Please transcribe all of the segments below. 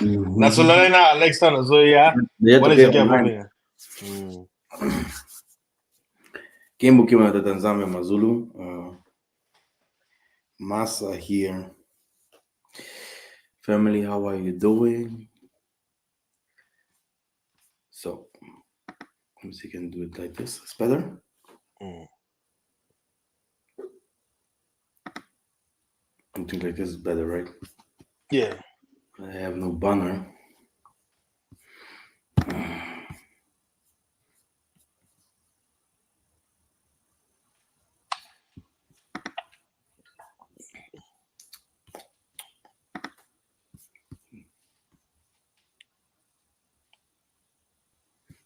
Nasulala na Alex na Zoya. Dia What is tokea it game online. here? Kimbo kima tatanzame Mazulu. Masa here. Family, how are you doing? So, let me see if I can do it like this. It's better? I think like this is better, right? Yeah. I have no banner.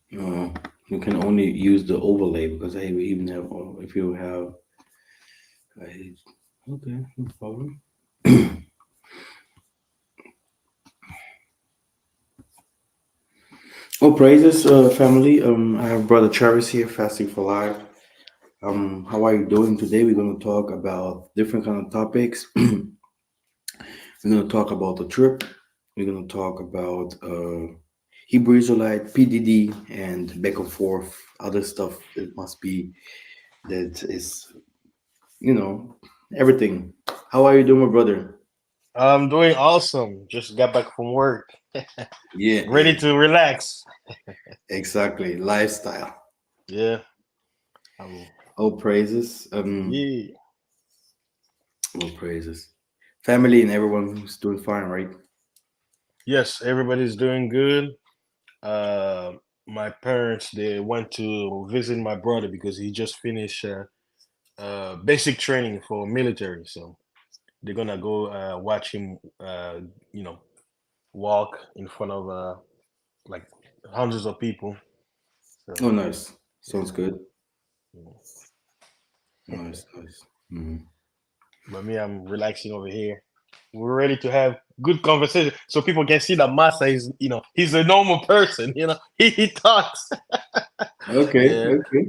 You can only use the overlay because I even have, if you have, okay, no problem. Oh, praises, family. I have brother Travis here, fasting for life. How are you doing today? We're going to talk about different kind of topics. We're going to talk about the trip. We're going to talk about Hebrew Israelite, PDD, and back and forth, other stuff. It must be that is, everything. How are you doing, my brother? I'm doing awesome. Just got back from work. Yeah, Ready to relax. exactly. Lifestyle. Yeah. All praises. Yeah. All praises. Family and everyone who's doing fine, right? Yes, everybody's doing good. Uh, my parents they went to visit my brother because he just finished basic training for military. So they're gonna go watch him. You know, walk in front of like hundreds of people. Oh, So nice. Sounds yeah. good. Nice, nice. But me, I'm relaxing over here. We're ready to have good conversation so people can see that Masa is, he's a normal person. He talks. Okay, Yeah. okay.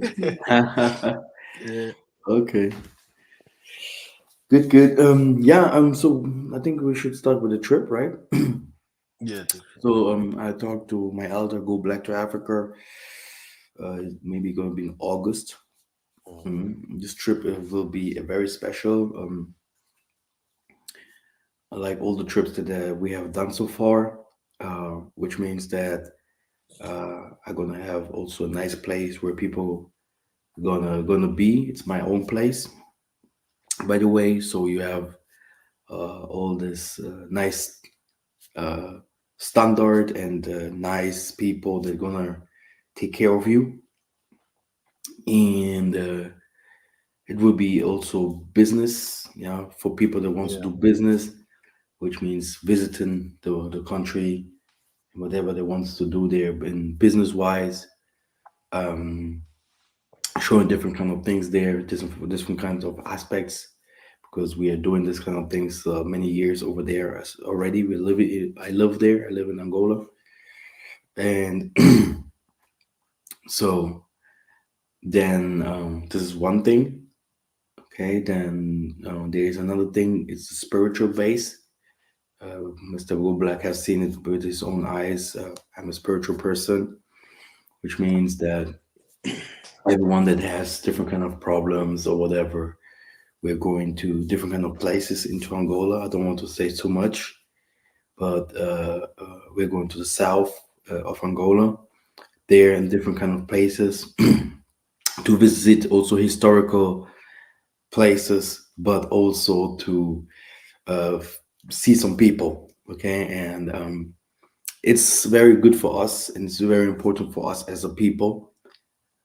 Yeah. Okay. Good, good. Yeah, so I think we should start with the trip, right? Yeah. So I talked to my elder, go back to Africa. Maybe gonna be in August. This trip will be a very special. Like all the trips that we have done so far, which means that I'm gonna have also a nice place where people gonna be. It's my own place, by the way. So you have all this nice uh, standard and nice people that gonna take care of you, and it will be also business, for people that wants to Yeah. do business, which means visiting the country, whatever they wants to do there in business wise, um, showing different kind of things there, different kinds of aspects, because we are doing this kind of things many years over there already. I live there. I live in Angola, and so then this is one thing. Okay, then there is another thing. It's the spiritual base. Mr. Black has seen it with his own eyes. I'm a spiritual person, which means that everyone that has different kind of problems or whatever, we're going to different kind of places into Angola. I don't want to say too much, but we're going to the south of Angola. There in different kind of places to visit also historical places, but also to uh, see some people. Okay, and it's very good for us, and it's very important for us as a people,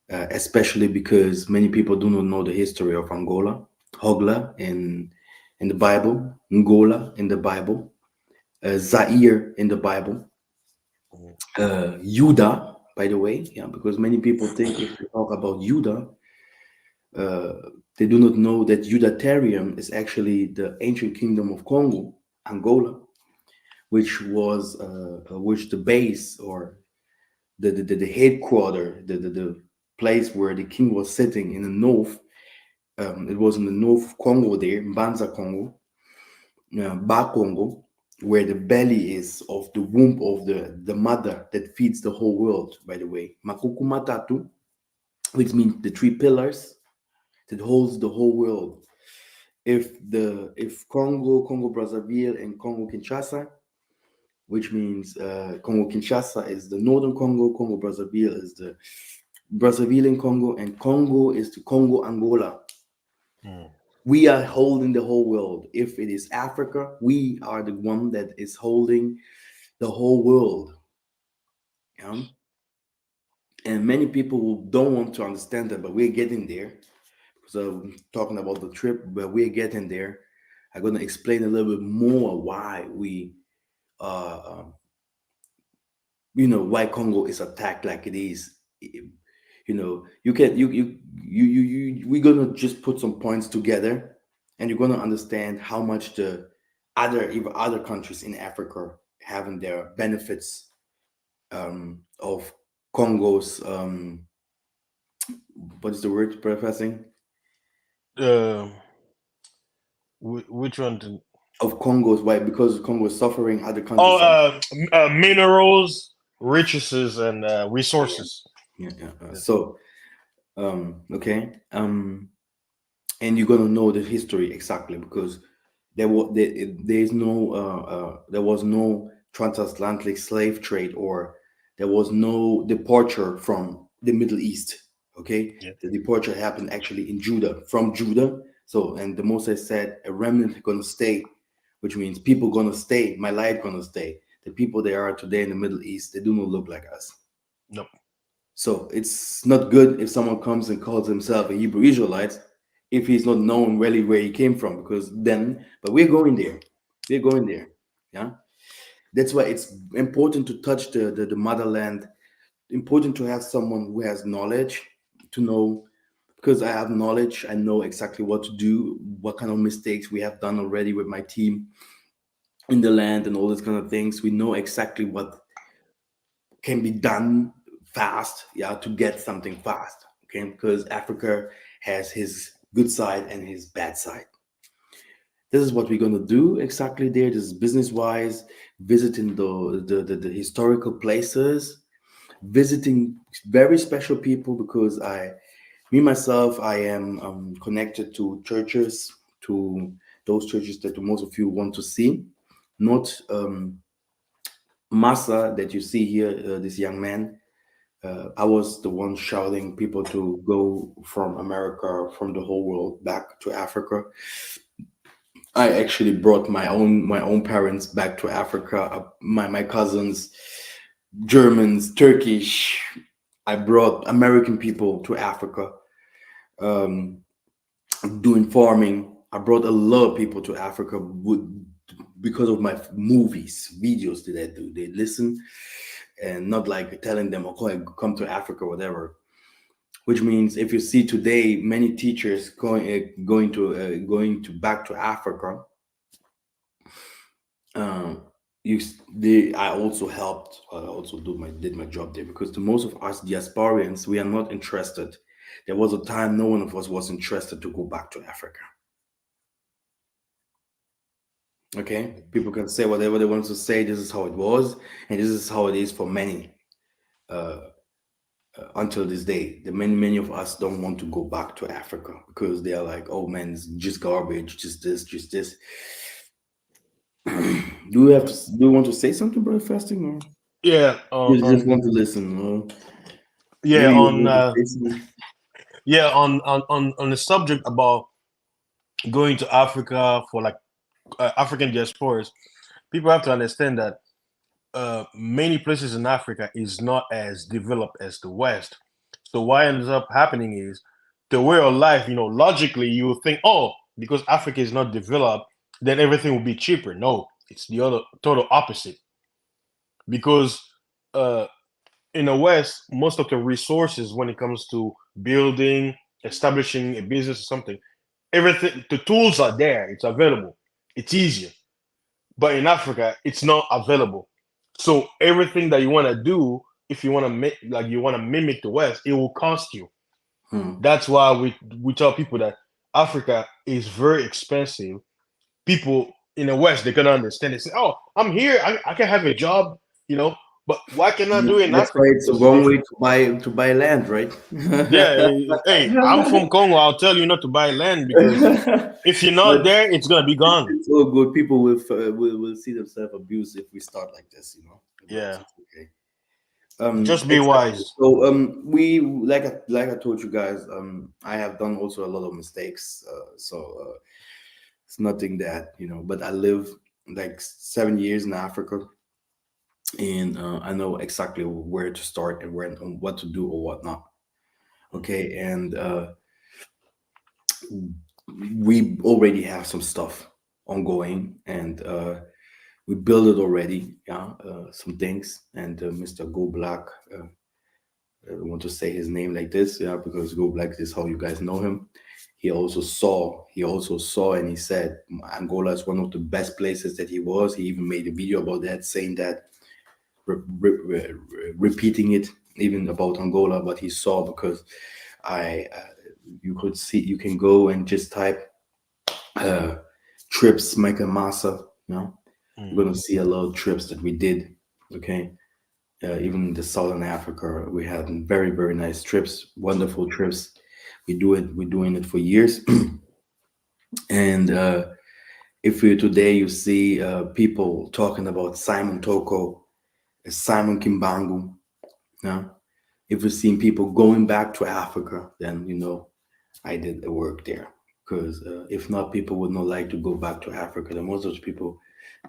especially because many people do not know the history of Angola, Hogla in the Bible, Ngola in the Bible, Zaire in the Bible, Judah, by the way, because many people think if we talk about Judah, uh, they do not know that Judatarium is actually the ancient kingdom of Congo, Angola, which the base or the headquarter, the place where the king was sitting in the north. It was in the north of Congo there, Mbanza Congo, Ba Congo. where the belly is of the womb of the mother that feeds the whole world, by the way. Makuku Matatu, which means the three pillars that holds the whole world. If Congo Brazzaville, and Congo Kinshasa, which means Congo Kinshasa is the northern Congo, Congo Brazzaville is the Brazzavillian Congo, and Congo is the Congo Angola. Mm. We are holding the whole world. If it is Africa, we are the one that is holding the whole world. Yeah? And many people don't want to understand that, but we're getting there. So talking about the trip, but we're getting there. I'm gonna explain a little bit more why we, uh, why Congo is attacked like it is. You can we're gonna just put some points together, and you're gonna understand how much the even other countries in Africa having their benefits of Congo's what is the word professing Uh, which one? of Congo's why because Congo is suffering, other Oh, countries are. minerals, riches, and Yeah, resources. yeah, yeah. Yes. So okay, and you're gonna know the history exactly because there is no there was no transatlantic slave trade, or there was no departure from the Middle East. Okay, Yeah. the departure happened actually in Judah, from Judah. So, and the Moses said a remnant gonna stay, which means people gonna stay. My light gonna stay. The people they are today in the Middle East, they do not look like us. Nope. So it's not good if someone comes and calls himself a Hebrew Israelite if he's not known really where he came from, because then, but we're going there. We're going there. Yeah. That's why it's important to touch the motherland, important to have someone who has knowledge to know, because I have knowledge, I know exactly what to do, what kind of mistakes we have done already with my team in the land and all these kind of things. We know exactly what can be done fast, yeah, to get something fast. Okay, because Africa has his good side and his bad side. This is what we're gonna do exactly there. This is business wise, visiting the historical places, visiting very special people because me myself, I am connected to churches, to those churches that most of you want to see, not Massa that you see here, this young man. I was the one shouting people to go from America, from the whole world back to Africa. I actually brought my own parents back to Africa. My cousins, Germans, Turkish. I brought American people to Africa, um, doing farming. I brought a lot of people to Africa because of my movies, videos that I do. They listen and not like telling them, "Okay, come to Africa," whatever. Which means if you see today many teachers going to back to Africa, um, I also helped. I also did my job there because the most of us diasporians we are not interested. There was a time no one of us was interested to go back to Africa. Okay, people can say whatever they want to say. This is how it was, and this is how it is for many. Until this day, the many of us don't want to go back to Africa because they are like, oh man, it's just garbage, just this, just this. Do you want to say something about fasting, or Yeah. you just want to listen? Or Yeah. maybe you want to say something. On the subject about going to Africa for like African diasporas, people have to understand that many places in Africa is not as developed as the West. So what ends up happening is the way of life. Logically, you would think, oh, because Africa is not developed, then everything will be cheaper. No, it's the other total opposite. Because uh, in the West, most of the resources when it comes to building, establishing a business or something, everything, the tools are there. It's available. It's easier. But in Africa, it's not available. So everything that you want to do, if you want to make, like you want to mimic the West, it will cost you. Hmm. That's why we tell people that Africa is very expensive. People in the West, they can understand. They say, "Oh, I'm here. I can have a job, you know, but why can I do it in That's why Africa? it's the Because it's wrong way different." to buy land, right? Yeah. Hey, I'm from Congo. I'll tell you not to buy land because if you're not But there, it's gonna be gone. it's all good. People will see themselves abused if we start like this, But Yeah. it's okay. Just be Exactly. wise. So we like I told you guys, I have done also a lot of mistakes. It's nothing that But I live like 7 years in Africa, and I know exactly where to start and what to do or what not. Mm, Okay, and we already have some stuff ongoing, and we built it already. Yeah, some things, and Mr. Go Black. I don't want to say his name like this, yeah, because Go Black is how you guys know him. He also saw, and he said Angola is one of the best places that he was. He even made a video about that, saying that, repeating it even about Angola, but he saw because you could see, you can go and just type uh, trips Michael Massa, you're mm, gonna see a lot of trips that we did. Okay, even in the Southern Africa, we had very very nice trips, wonderful trips. We're doing it for years, and if you today you see people talking about Simon Toko, Simon Kimbangu, yeah. If you've seen people going back to Africa, then I did the work there. Because if not, people would not like to go back to Africa. And most of those people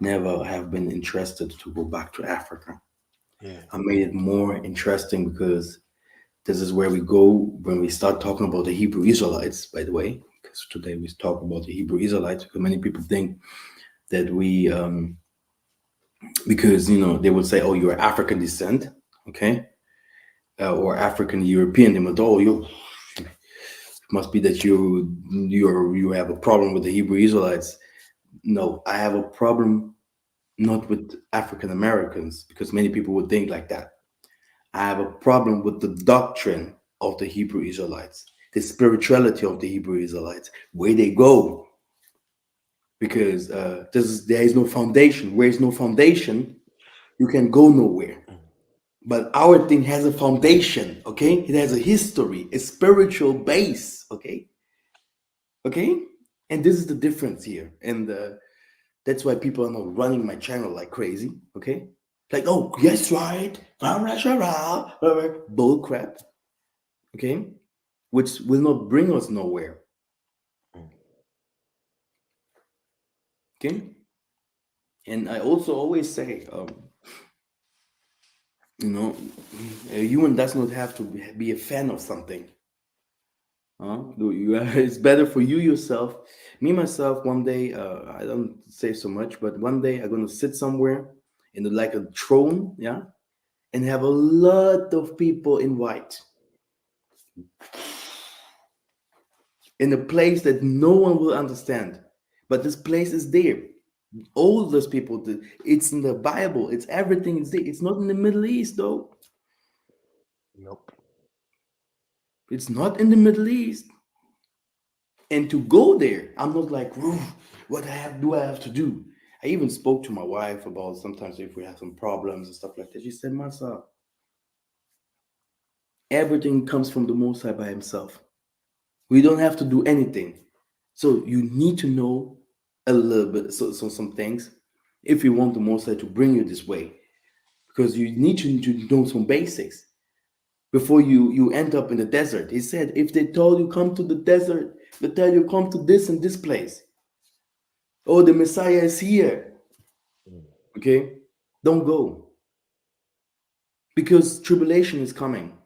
never have been interested to go back to Africa. yeah. I made it more interesting because this is where we go when we start talking about the Hebrew Israelites, by the way. Because today we talk about the Hebrew Israelites, because many people think that because they would say, "Oh, you're African descent," okay, or African European. They would, "Oh, you must be that you have a problem with the Hebrew Israelites." No, I have a problem not with African Americans, because many people would think like that. I have a problem with the doctrine of the Hebrew Israelites, the spirituality of the Hebrew Israelites, where they go, because there is no foundation. Where is no foundation, you can go nowhere. Mm, But our thing has a foundation, okay? It has a history, a spiritual base, okay. And this is the difference here, and that's why people are not running my channel like crazy, okay? Like, oh, yes, right, bull crap, okay? Which will not bring us nowhere, mm. okay? And I also always say, you know, a human does not have to be a fan of something. It's better for you yourself. Me myself, one day, I don't say so much, but one day I'm gonna sit somewhere in like a throne, yeah, and have a lot of people in white in a place that no one will understand. But this place is there. All those people, it's in the Bible. It's everything is there. It's not in the Middle East, though. Nope. It's not in the Middle East. And to go there, I'm not like, "Whew, what do I have to do?" I even spoke to my wife about sometimes if we have some problems and stuff like that. She said, "Masa, everything comes from the Most High by Himself. We don't have to do anything. So you need to know a little bit, so some things, if you want the Most High to bring you this way, because you need to know some basics before you end up in the desert." He said, if they told you come to the desert, they tell you come to this and this place. Oh, the Messiah is here. Mm, Okay, don't go, because tribulation is coming.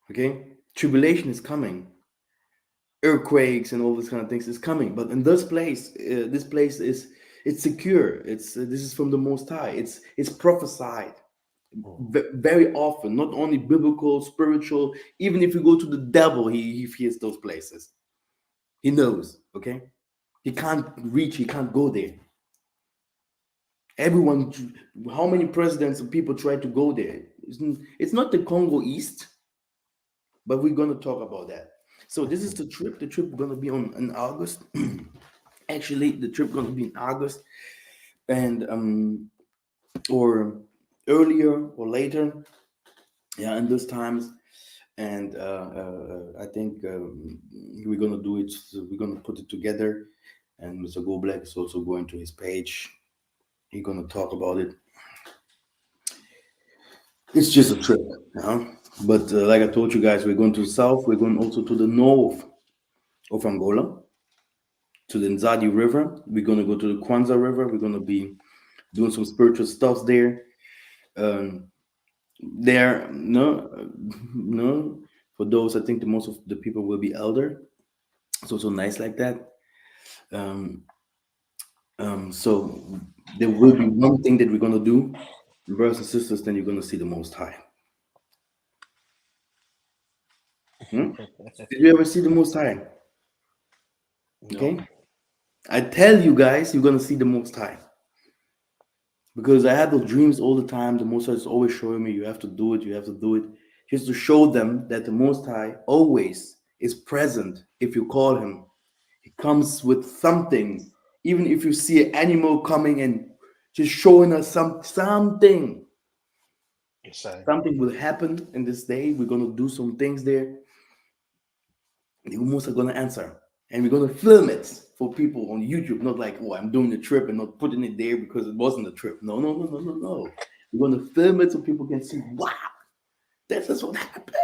Okay, tribulation is coming. Earthquakes and all these kind of things is coming, but in this place is, it's secure. It's this is from the Most High. It's prophesied mm. very often, not only biblical, spiritual. Even if you go to the devil, he fears those places. He knows. Okay, he can't reach. He can't go there. Everyone, how many presidents and people try to go there? It's not the Congo East, but we're gonna talk about that. So this is the trip. The trip gonna be on in August. Actually, the trip gonna be in August, and or earlier or later, yeah, in those times. And I think we're gonna do it. We're gonna put it together, and Mr. Go Black is also going to his page. He's gonna talk about it. It's just a trip, you know. But like I told you guys, we're going to the south. We're going also to the north of Angola, to the Nzadi River. We're gonna go to the Kwanzaa River. We're gonna be doing some spiritual stuff there. Um, there, no, no. For those, I think the most of the people will be elder. It's also nice like that. Um, so there will be one thing that we're gonna do, brothers and sisters. Then you're gonna see the Most High. Hmm? Did you ever see the Most High? No. Okay, I tell you guys, you're gonna see the Most High because I had those dreams all the time. The Most High is always showing me, you have to do it, you have to do it, just to show them that the Most High always is present if you call Him. He comes with something, even if you see an animal coming and just showing us something. Yes, I. Something will happen in this day. We're gonna do some things there. The Umus are gonna answer, and we're gonna film it for people on YouTube. Not like, oh, I'm doing the trip and not putting it there because it wasn't a trip. No, no, no, no, no, no. We're gonna film it so people can see. Wow, this is what happened.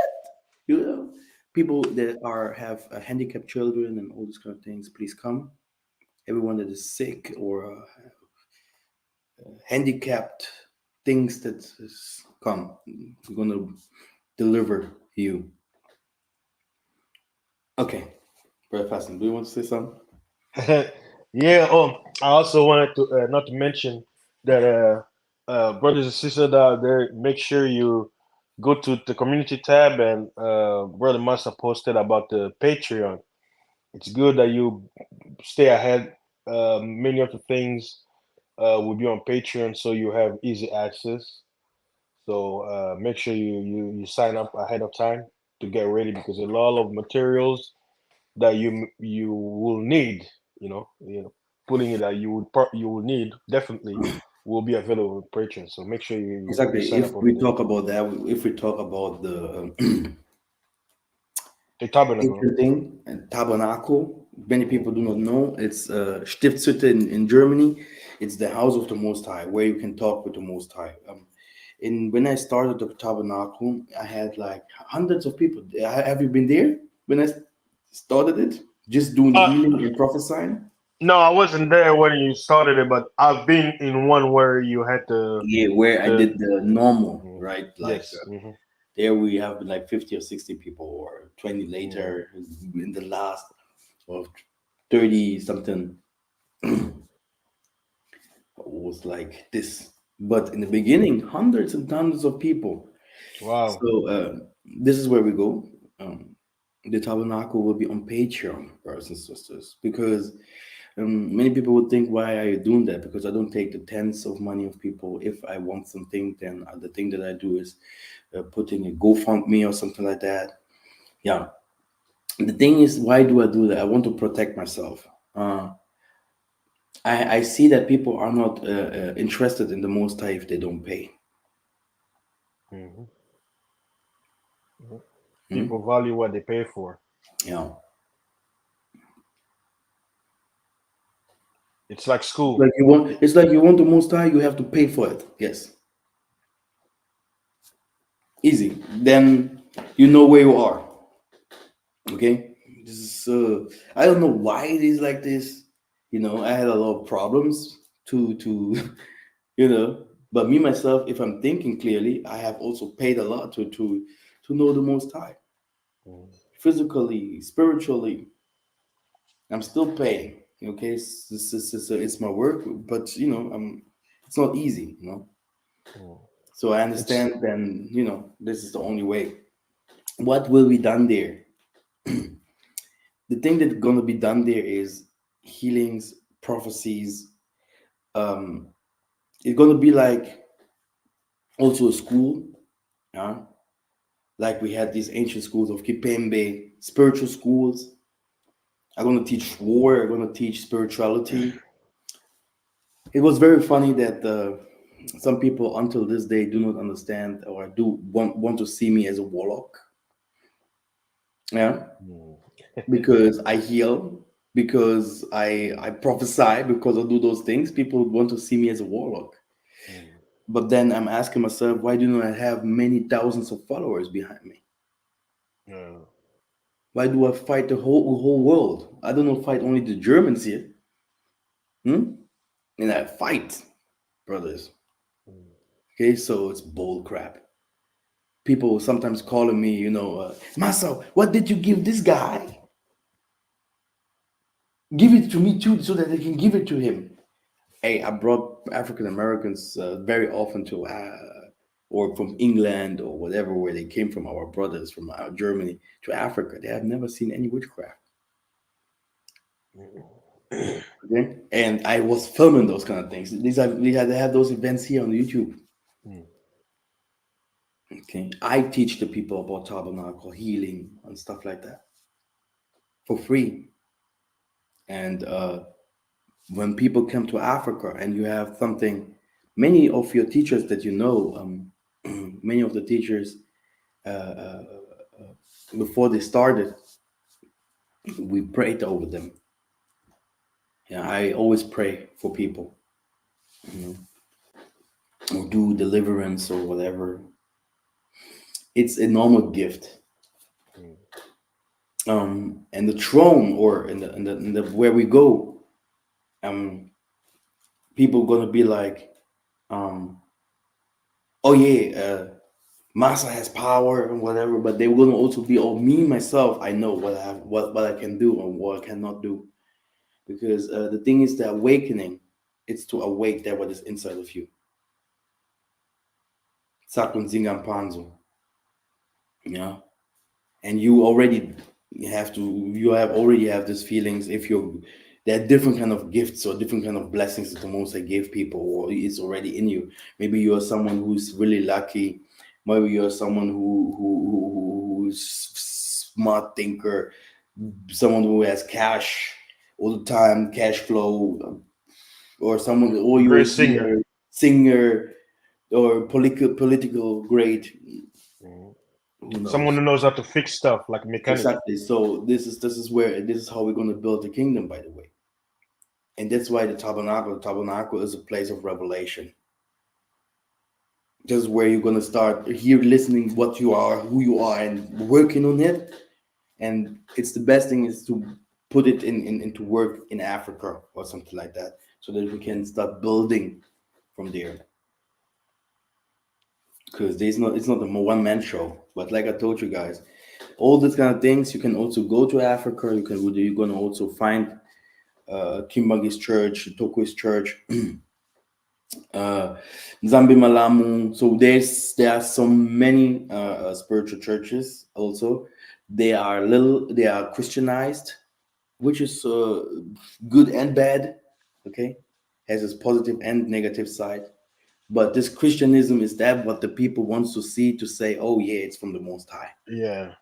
You know, people that are have handicapped children and all these kind of things. Please come. Everyone that is sick or handicapped, things that is come. We're gonna deliver you. Okay, Brother Fasting, do you want to say something? Yeah. I also wanted to not to mention that brothers and sisters out there, make sure you go to the community tab and Brother Massa posted about the Patreon. It's good that you stay ahead. Many of the things will be on Patreon, so you have easy access. So make sure you sign up ahead of time to get ready because a lot of materials that you will need, putting it that you will need definitely will be available with Patreon. So make sure you Exactly. sign If up over we there. talk about that, if we talk about the The tabernacle. ancient thing and tabernacle, many people do Hmm. not know. It's Stiftshütte in Germany. It's the house of the Most High, where you can talk with the Most High. And when I started the tabernacle, I had like hundreds of people. Have you been there when I started it? Just doing Uh, healing and prophesying. no, I wasn't there when you started it, but I've been in one where you had Yeah, where I the did the normal, mm, right? Like yes. Hmm. there we have like 50 or 60 people, or 20 Hmm. later in the last of 30 something was like this. But in the beginning, hundreds and hundreds of people. Wow. So this is where we go. Um, the tabernacle will be on Patreon, brothers and sisters, because many people would think, why are you doing that? Because I don't take the tens of money of people. If I want something, then the thing that I do is putting a GoFundMe or something like that. Yeah. The thing is, why do I do that? I want to protect myself. I see that people are not interested in the Most High if they don't pay. Hmm. Hmm? People value what they pay for. Yeah. It's like school. Like you want, it's like you want the Most High, you have to pay for it. Yes, easy. Then you know where you are. Okay. This is. I don't know why it is like this. I had a lot of problems to But me myself, if I'm thinking clearly, I have also paid a lot to know the Most High, Mhm. physically, spiritually. I'm still paying. Okay, it's my work, but it's not easy. Mhm. So I It's understand. Then this is the only way. What will be done there? The thing that's gonna be done there is healings, prophecies. Um, it's gonna be like also a school. Yeah, like we had these ancient schools of Kipembe, spiritual schools. I'm gonna teach war. I'm gonna teach spirituality. It was very funny that some people until this day do not understand or do want to see me as a warlock. Yeah, Mm, because I heal, because I prophesy, because I do those things. People want to see me as a warlock. mm, But then I'm asking myself, why do not I have many thousands of followers behind me? yeah. Why do I fight the whole world? I do not fight only the Germans here. Hmm? And I fight, brothers. Mm, Okay, so it's bull crap. People sometimes calling me, Massa, what did you give this guy? Give it to me too, so that they can give it to him. Hey, I brought African Americans very often to, or from England or whatever, where they came from, our brothers from Germany to Africa. They have never seen any witchcraft. mm. Okay, and I was filming those kind of things. They have those events here on YouTube. Mm, Okay, I teach the people about tabernacle healing and stuff like that for free. And when people come to Africa and you have something, many of your teachers that you know, many of the teachers before they started, we prayed over them. Yeah, I always pray for people, or do deliverance or whatever. It's a normal gift. mm, And the throne, or in the where we go, um, people gonna be like, um, oh yeah, Massa has power and whatever, but they will also be, oh, me myself, I know what I can do and what I cannot do, because the thing is, the awakening, it's to awake that what is inside of you. Sakun Zingam Panzo, yeah, and you already already have these feelings. If you're There are different kind of gifts or different kind of blessings that the Most High gave people, or it's already in you. Maybe you are someone who's really lucky. Maybe you're someone who's smart thinker, someone who has cash all the time, cash flow, or someone, or you Great will be singer. a singer or political great. Mm. Who Someone knows? who knows how to fix stuff like a mechanic. Exactly. So this is how we're going to build the kingdom, by the way. And that's why the tabernacle is a place of revelation. This is where you're going to start here listening what you are, who you are, and working on it. And it's the best thing is to put it into work in Africa or something like that, so that we can start building from there. Because it's not a one man show. But like I told you guys, all these kind of things, you can also go to Africa. You're gonna also find Kimbagi's church, Toko's church, uh, Zambi Malamu. So there are so many spiritual churches. Also, they are Christianized, which is good and bad. Okay, has its positive and negative side. But this Christianism is that what the people wants to see, to say, oh yeah, it's from the Most High. Yeah.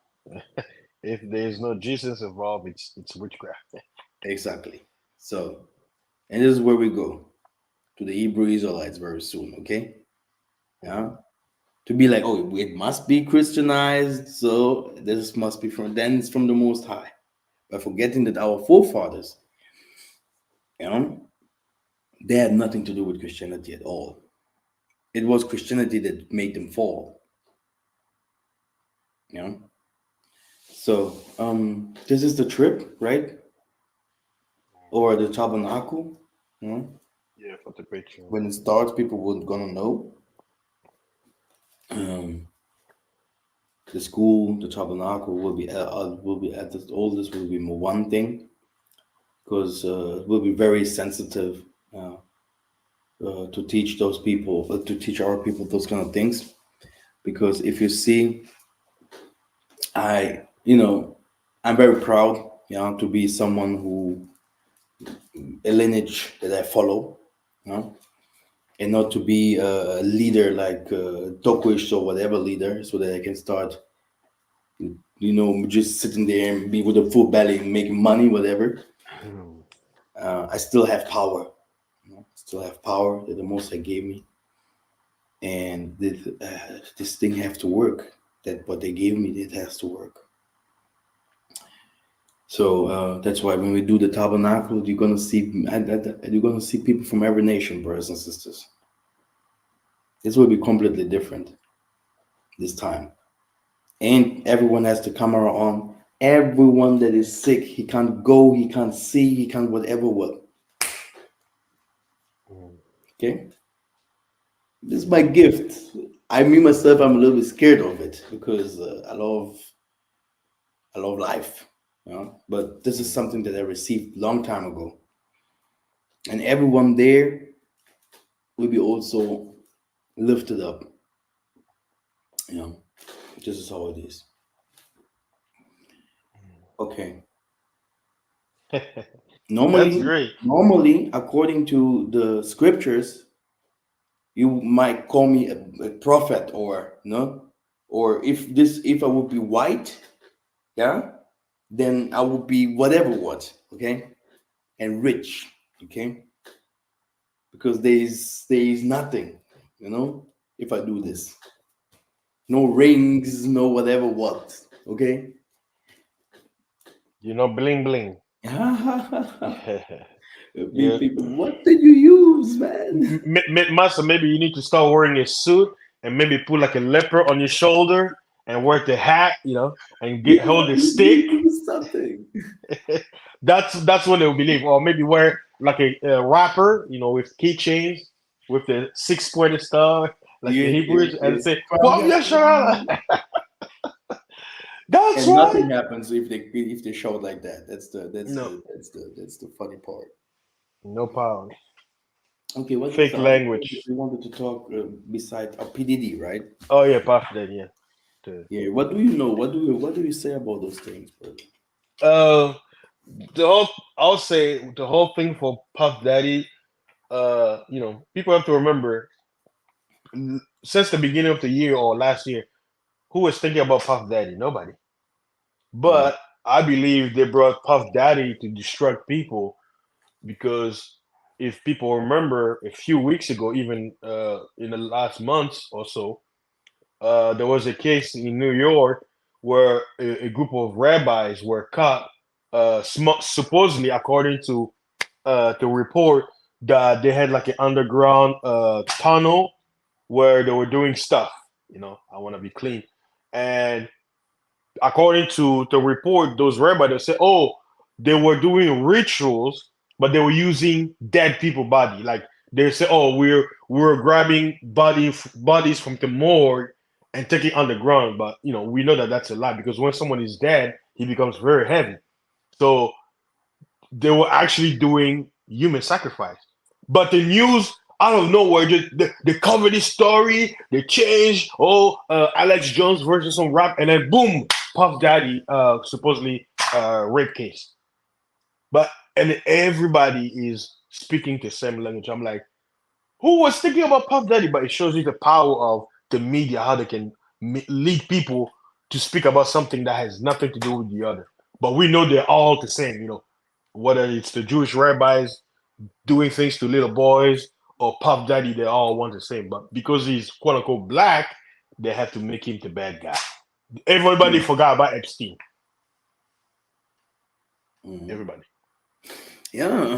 If there's no Jesus involved, it's witchcraft. Exactly. So, and this is where we go to the Hebrew Israelites very soon. Okay, Mm, yeah, to be like, oh, it must be Christianized, so this must be from, then it's from the Most High. But forgetting that our forefathers, you know, they had nothing to do with Christianity at all. It was Christianity that made them fall. You know, so this is the trip, right? Or the tabernacle. You know, yeah, for the picture. when it starts, people would gonna know. Um, the school, the tabernacle will be at this. All this will be one thing, because we'll be very sensitive uh, to teach those people, to teach our people those kind of things. Because if you see, I, I'm very proud, to be someone who a lineage that I follow, you know, and not to be a leader like Tokuish or whatever leader, so that I can start just sitting there and be with a full belly and making money, whatever. Mm. I still have power. Still have power that the Most High gave me, and this thing have to work. That what they gave me, it has to work. So that's why when we do the tabernacle, you're gonna see people from every nation, brothers and sisters. This will be completely different this time, and everyone has to come around. Everyone that is sick, he can't go, he can't see, he can't whatever what. Mm. Okay, this is my gift. I me myself, I'm a little bit scared of it because I love life, But this is Mm. something that I received long time ago, and everyone there will be also lifted up. You know, this is how it is. Okay. That's Normally, great. according to the scriptures, you might call me a prophet or no, or if I would be white, yeah, then I would be whatever what, okay, and rich, okay, because there is nothing, if I do Mm. this, no rings, no whatever what, okay. Bling bling. Yeah. People, what did you use, man? Master, maybe you need to start wearing a suit and maybe put like a leopard on your shoulder and wear the hat, and get Yeah, hold the you stick. need to do something. That's what they'll believe. Or maybe wear like a wrapper, with keychains with the six pointed star, like the Yes, yes, Hebrews, and yes. say, From "Well, Yeshua. Yeshua." That's And right. nothing happens if they show it like that. That's the that's No, the that's the that's the funny part. no powers. Okay, what is Fake the other thing that language. we wanted to talk besides PDD, right? Oh yeah, Puff Daddy. Yeah. The, Yeah. What do you know? What do you say about those things, brother? uh, the whole I'll say the whole thing for Puff Daddy. People have to remember since the beginning of the year or last year, who was thinking about Puff Daddy? Nobody. Mm-hmm. But I believe they brought Puff Daddy to distract people because if people remember a few weeks ago, even in the last months or so, there was a case in New York where a group of rabbis were caught, supposedly, according to the report, that they had like an underground tunnel where they were doing stuff. I want to be clean. And according to the report, those rabbis they said, oh, they were doing rituals, but they were using dead people body. Like they say, oh, we're grabbing bodies from the morgue and taking underground. But we know that that's a lie because when someone is dead, he becomes very heavy. So they were actually doing human sacrifice. But the news out of nowhere, they covered this story, they changed, Alex Jones versus some rap, and then boom, Puff Daddy supposedly rape case. And everybody is speaking the same language. I'm like, who was thinking about Puff Daddy? But it shows you the power of the media, how they can lead people to speak about something that has nothing to do with the other. But we know they're all the same, whether it's the Jewish rabbis doing things to little boys or Puff Daddy, they all want the same. But because he's quote unquote black, they have to make him the bad guy. Everybody forgot about Epstein. Mm-hmm. Everybody. Yeah.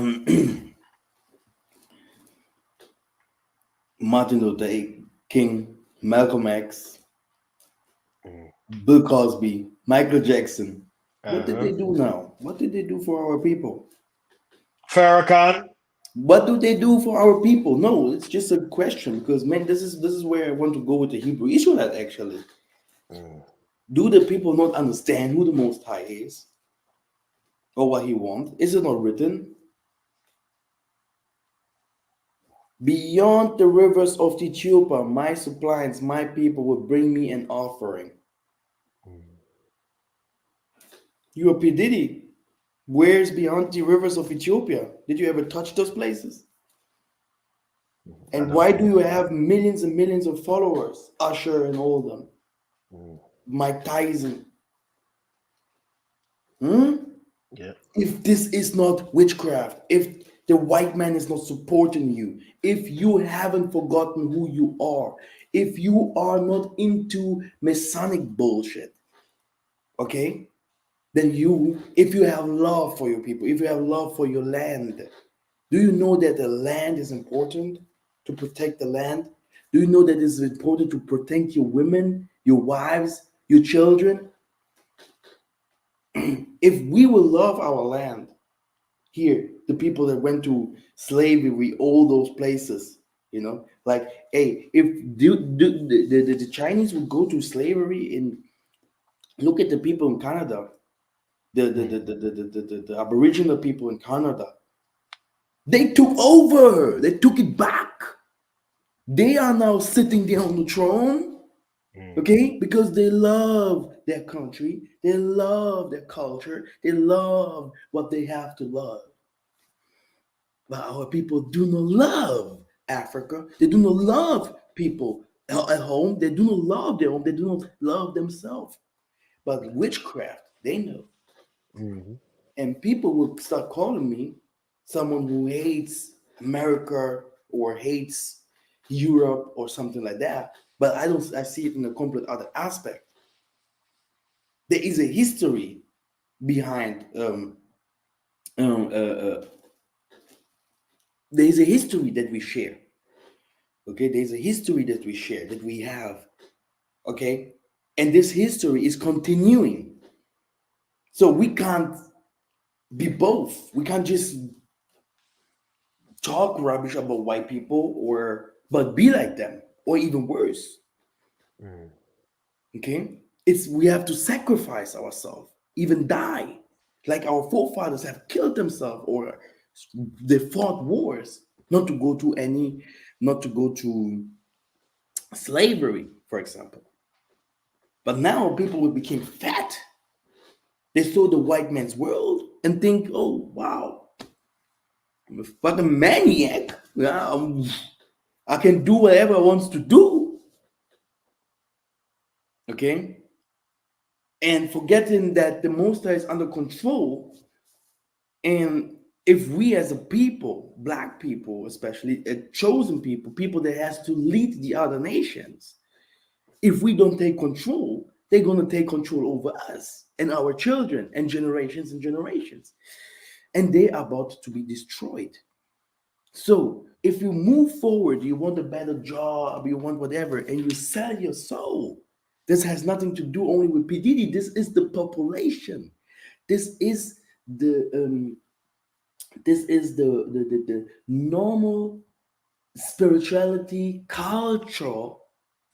Martin Luther King, Malcolm X, Mm. Bill Cosby, Michael Jackson. What did Uh-huh. they do now? What did they do for our people? Farrakhan. What do they do for our people? No, it's just a question because man, this is where I want to go with the Hebrew Israelite actually. Mm. Do the people not understand who the Most High is or what He wants? Is it not written? Beyond the rivers of Ethiopia, my suppliants, my people will bring me an offering. Mm. You a P. Diddy. Where's beyond the rivers of Ethiopia? Did you ever touch those places? I And don't why think do you so. have millions and millions of followers? Usher and all of them. Mm. Mike Tyson. Hmm? Yeah. If this is not witchcraft, if the white man is not supporting you, if you haven't forgotten who you are, if you are not into Masonic bullshit, okay? Then if you have love for your people, if you have love for your land, do you know that the land is important to protect the land? Do you know that it's important to protect your women, your wives, your children? If we will love our land, here, the people that went to slavery, all those places, like, hey, if the Chinese would go to slavery and look at the people in Canada, Mm. the Aboriginal people in Canada, they took over, they took it back. They are now sitting there on the throne, Mm. okay, because they love their country, they love their culture, they love what they have to love. But our people do not love Africa. They do not love people at home. They do not love their home. They do not love themselves. But witchcraft, they know. Mhm. And people will start calling me someone who hates America or hates Europe or something like that. But I don't. I see it in a complete other aspect. There is a history behind. Um, uh, uh, there is a history that we share. Okay, there is a history that we share that we have. Okay, and this history is continuing. So we can't be both. We can't just talk rubbish about white people or but be like them or even worse. Mm. Okay, it's we have to sacrifice ourselves, even die, like our forefathers have killed themselves or they fought wars not to go to any, not to go to slavery, for example. But now people will become fat. They saw the white man's world and think, oh wow, I'm a fucking maniac. Yeah, I can do whatever I want to do. Okay? And forgetting that the Most High is under control. And if we as a people, black people especially, chosen people, people that has to lead the other nations, if we don't take control, they're gonna take control over us and our children and generations. And they are about to be destroyed. So if you move forward, you want a better job, you want whatever, and you sell your soul. This has nothing to do only with PDD. This is the population. This is the the normal spirituality culture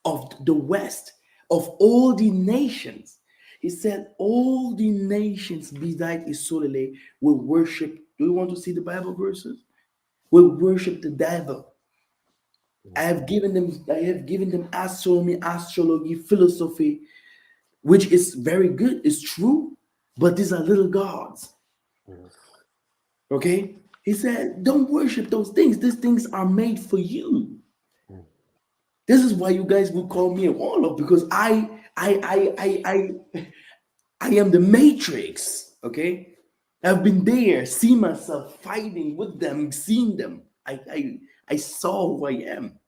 of the West, of all the nations. He said, all the nations beside Isolele will worship. Do you want to see the Bible verses? Will worship the devil. I have given them astronomy, astrology, philosophy, which is very good, it's true, but these are little gods. Mm. Okay? He said, don't worship those things. These things are made for you. Mm. This is why you guys will call me a warlock because I am the matrix. Okay? I've been there, see myself fighting with them, seen them. I saw who I am.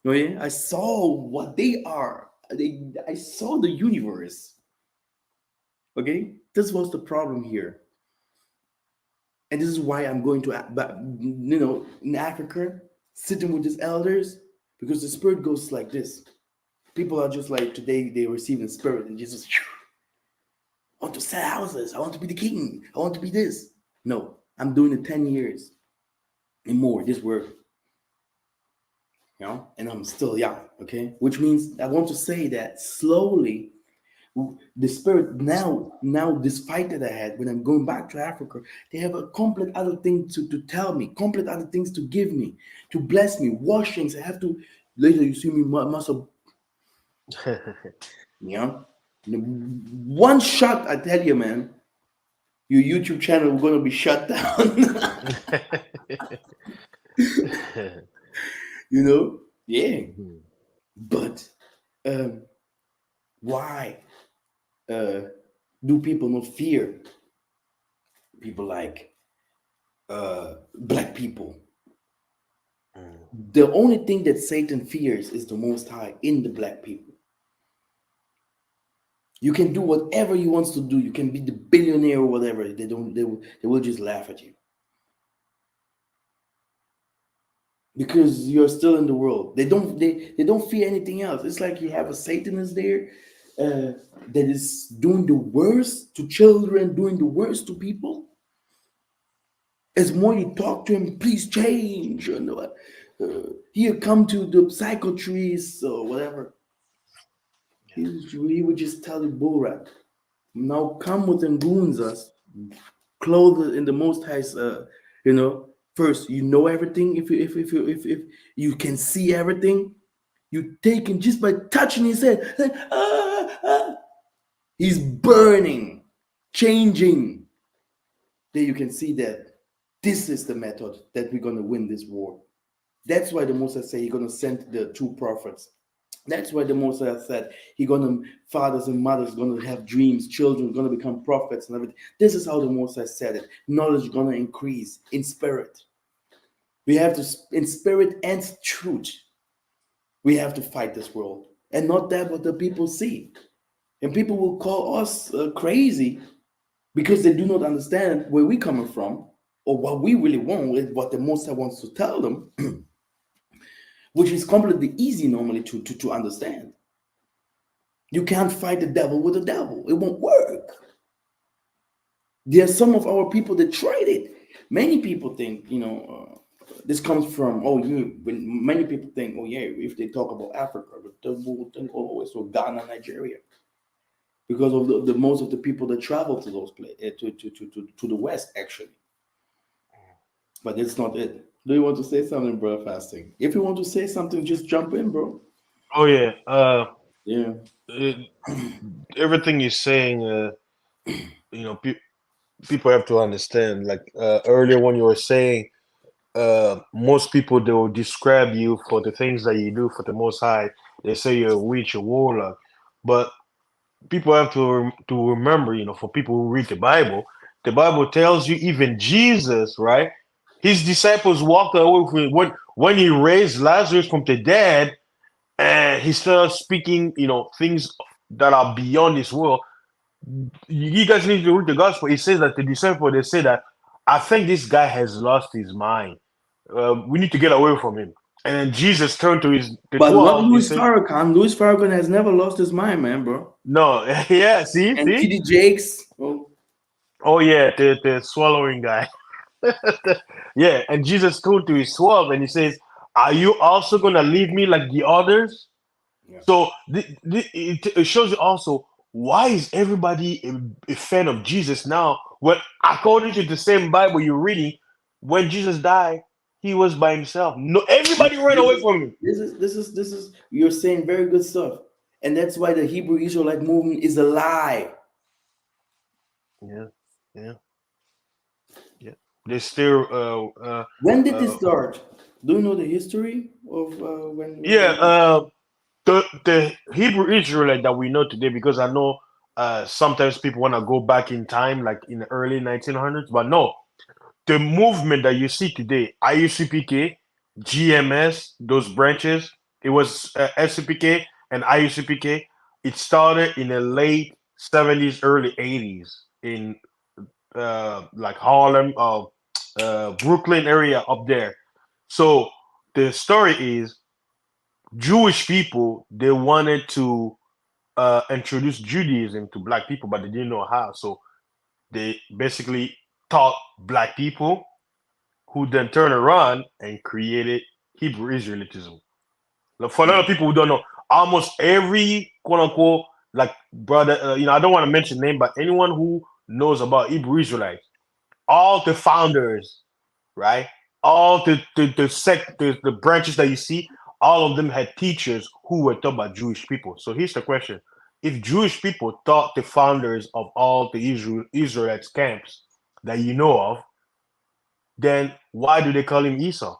Okay? I saw what they are. I saw the universe. Okay? This was the problem here. And this is why I'm going to, in Africa, sitting with these elders, because the spirit goes like this. People are just like today they receive the spirit and Jesus. I want to sell houses. I want to be the king. I want to be this. No, I'm doing it 10 years and more. This work, and I'm still young. Okay, which means I want to say that slowly the spirit now this fight that I had when I'm going back to Africa, they have a complete other thing to tell me, complete other things to give me, to bless me, washings. I have to later you see me muscle, you know. One shot, I tell you, man, your YouTube channel is gonna be shut down. you know? Yeah. Mhm. But um why? Do people not fear people like black people? Mm. The only thing that Satan fears is the Most High in the black people. You can do whatever you want to do. You can be the billionaire or whatever. They don't. They will just laugh at you because you're still in the world. They don't fear anything else. It's like you have a Satanist there that is doing the worst to children, doing the worst to people. As more you talk to him, please change. You know, here come to the psychiatrist or whatever. He would just tell you bull rap. Now come with and goons us, clothed in the Most High's. You know, first you know everything. If you can see everything, you take him just by touching his head. Like, he's burning, changing. Then you can see that this is the method that we're gonna win this war. That's why the Moses say he's gonna send the two prophets. That's why the Moses said he gonna fathers and mothers gonna have dreams, children gonna become prophets and everything. This is how the Moses said it. Knowledge gonna increase in spirit. We have to in spirit and truth. We have to fight this world, and not that what the people see. And people will call us crazy because they do not understand where we're coming from or what we really want, what the Most High wants to tell them, which is completely easy normally to understand. You can't fight the devil with the devil. It won't work. There are some of our people that tried it. Many people think, this comes from, when many people think, oh yeah, if they talk about Africa, the will think always so Ghana, Nigeria, because of the most of the people that travel to those places, to the West actually. But it's not it. Do you want to say something, bro? Fasting. If you want to say something, just jump in, bro. Oh yeah. Yeah. It, everything you're saying, you know, people have to understand. Like earlier when you were saying, most people they will describe you for the things that you do for the Most High. They say you're a witch, a warlock, but people have to remember, for people who read the Bible tells you even Jesus, right? His disciples walked away with him when he raised Lazarus from the dead, and he started speaking, things that are beyond this world. You guys need to read the gospel. It says that the disciples they say that I think this guy has lost his mind. We need to get away from him. And then Jesus turned to the But not 12. He Louis said, Farrakhan. Louis Farrakhan has never lost his mind, man, bro. "No, yeah, see, And see, TD Jakes. Oh, oh yeah, the swallowing guy." Yeah, and Jesus told to his 12, and he says, "Are you also gonna leave me like the others?" yeah. So it shows you also why is everybody a fan of Jesus now? When according to the same Bible you're reading, when Jesus died, he was by himself. No, everybody ran This away is from him. this is you're saying very good stuff. And that's why the Hebrew Israelite movement is a lie. Yeah, yeah, yeah. They still, When did this uh, start? Do you know the history of yeah. when The Hebrew Israelite that we know today, because I know sometimes people want to go back in time, like in the early 1900s, but no, the movement that you see today, IUCPK, GMS, those branches, it was SCPK and IUCPK. It started in the late 70s, early 80s in like Harlem, Brooklyn area up there. So the story is Jewish people, they wanted to introduce Judaism to black people, but they didn't know how. So they basically taught black people who then turned around and created Hebrew Israelitism. Like, for a lot of people who don't know, almost every quote unquote like brother, I don't want to mention name, but anyone who knows about Hebrew Israelites, all the founders, right? All the branches that you see, all of them had teachers who were taught by Jewish people. So here's the question: if Jewish people taught the founders of all the Israelites camps that you know of, then why do they call him Esau?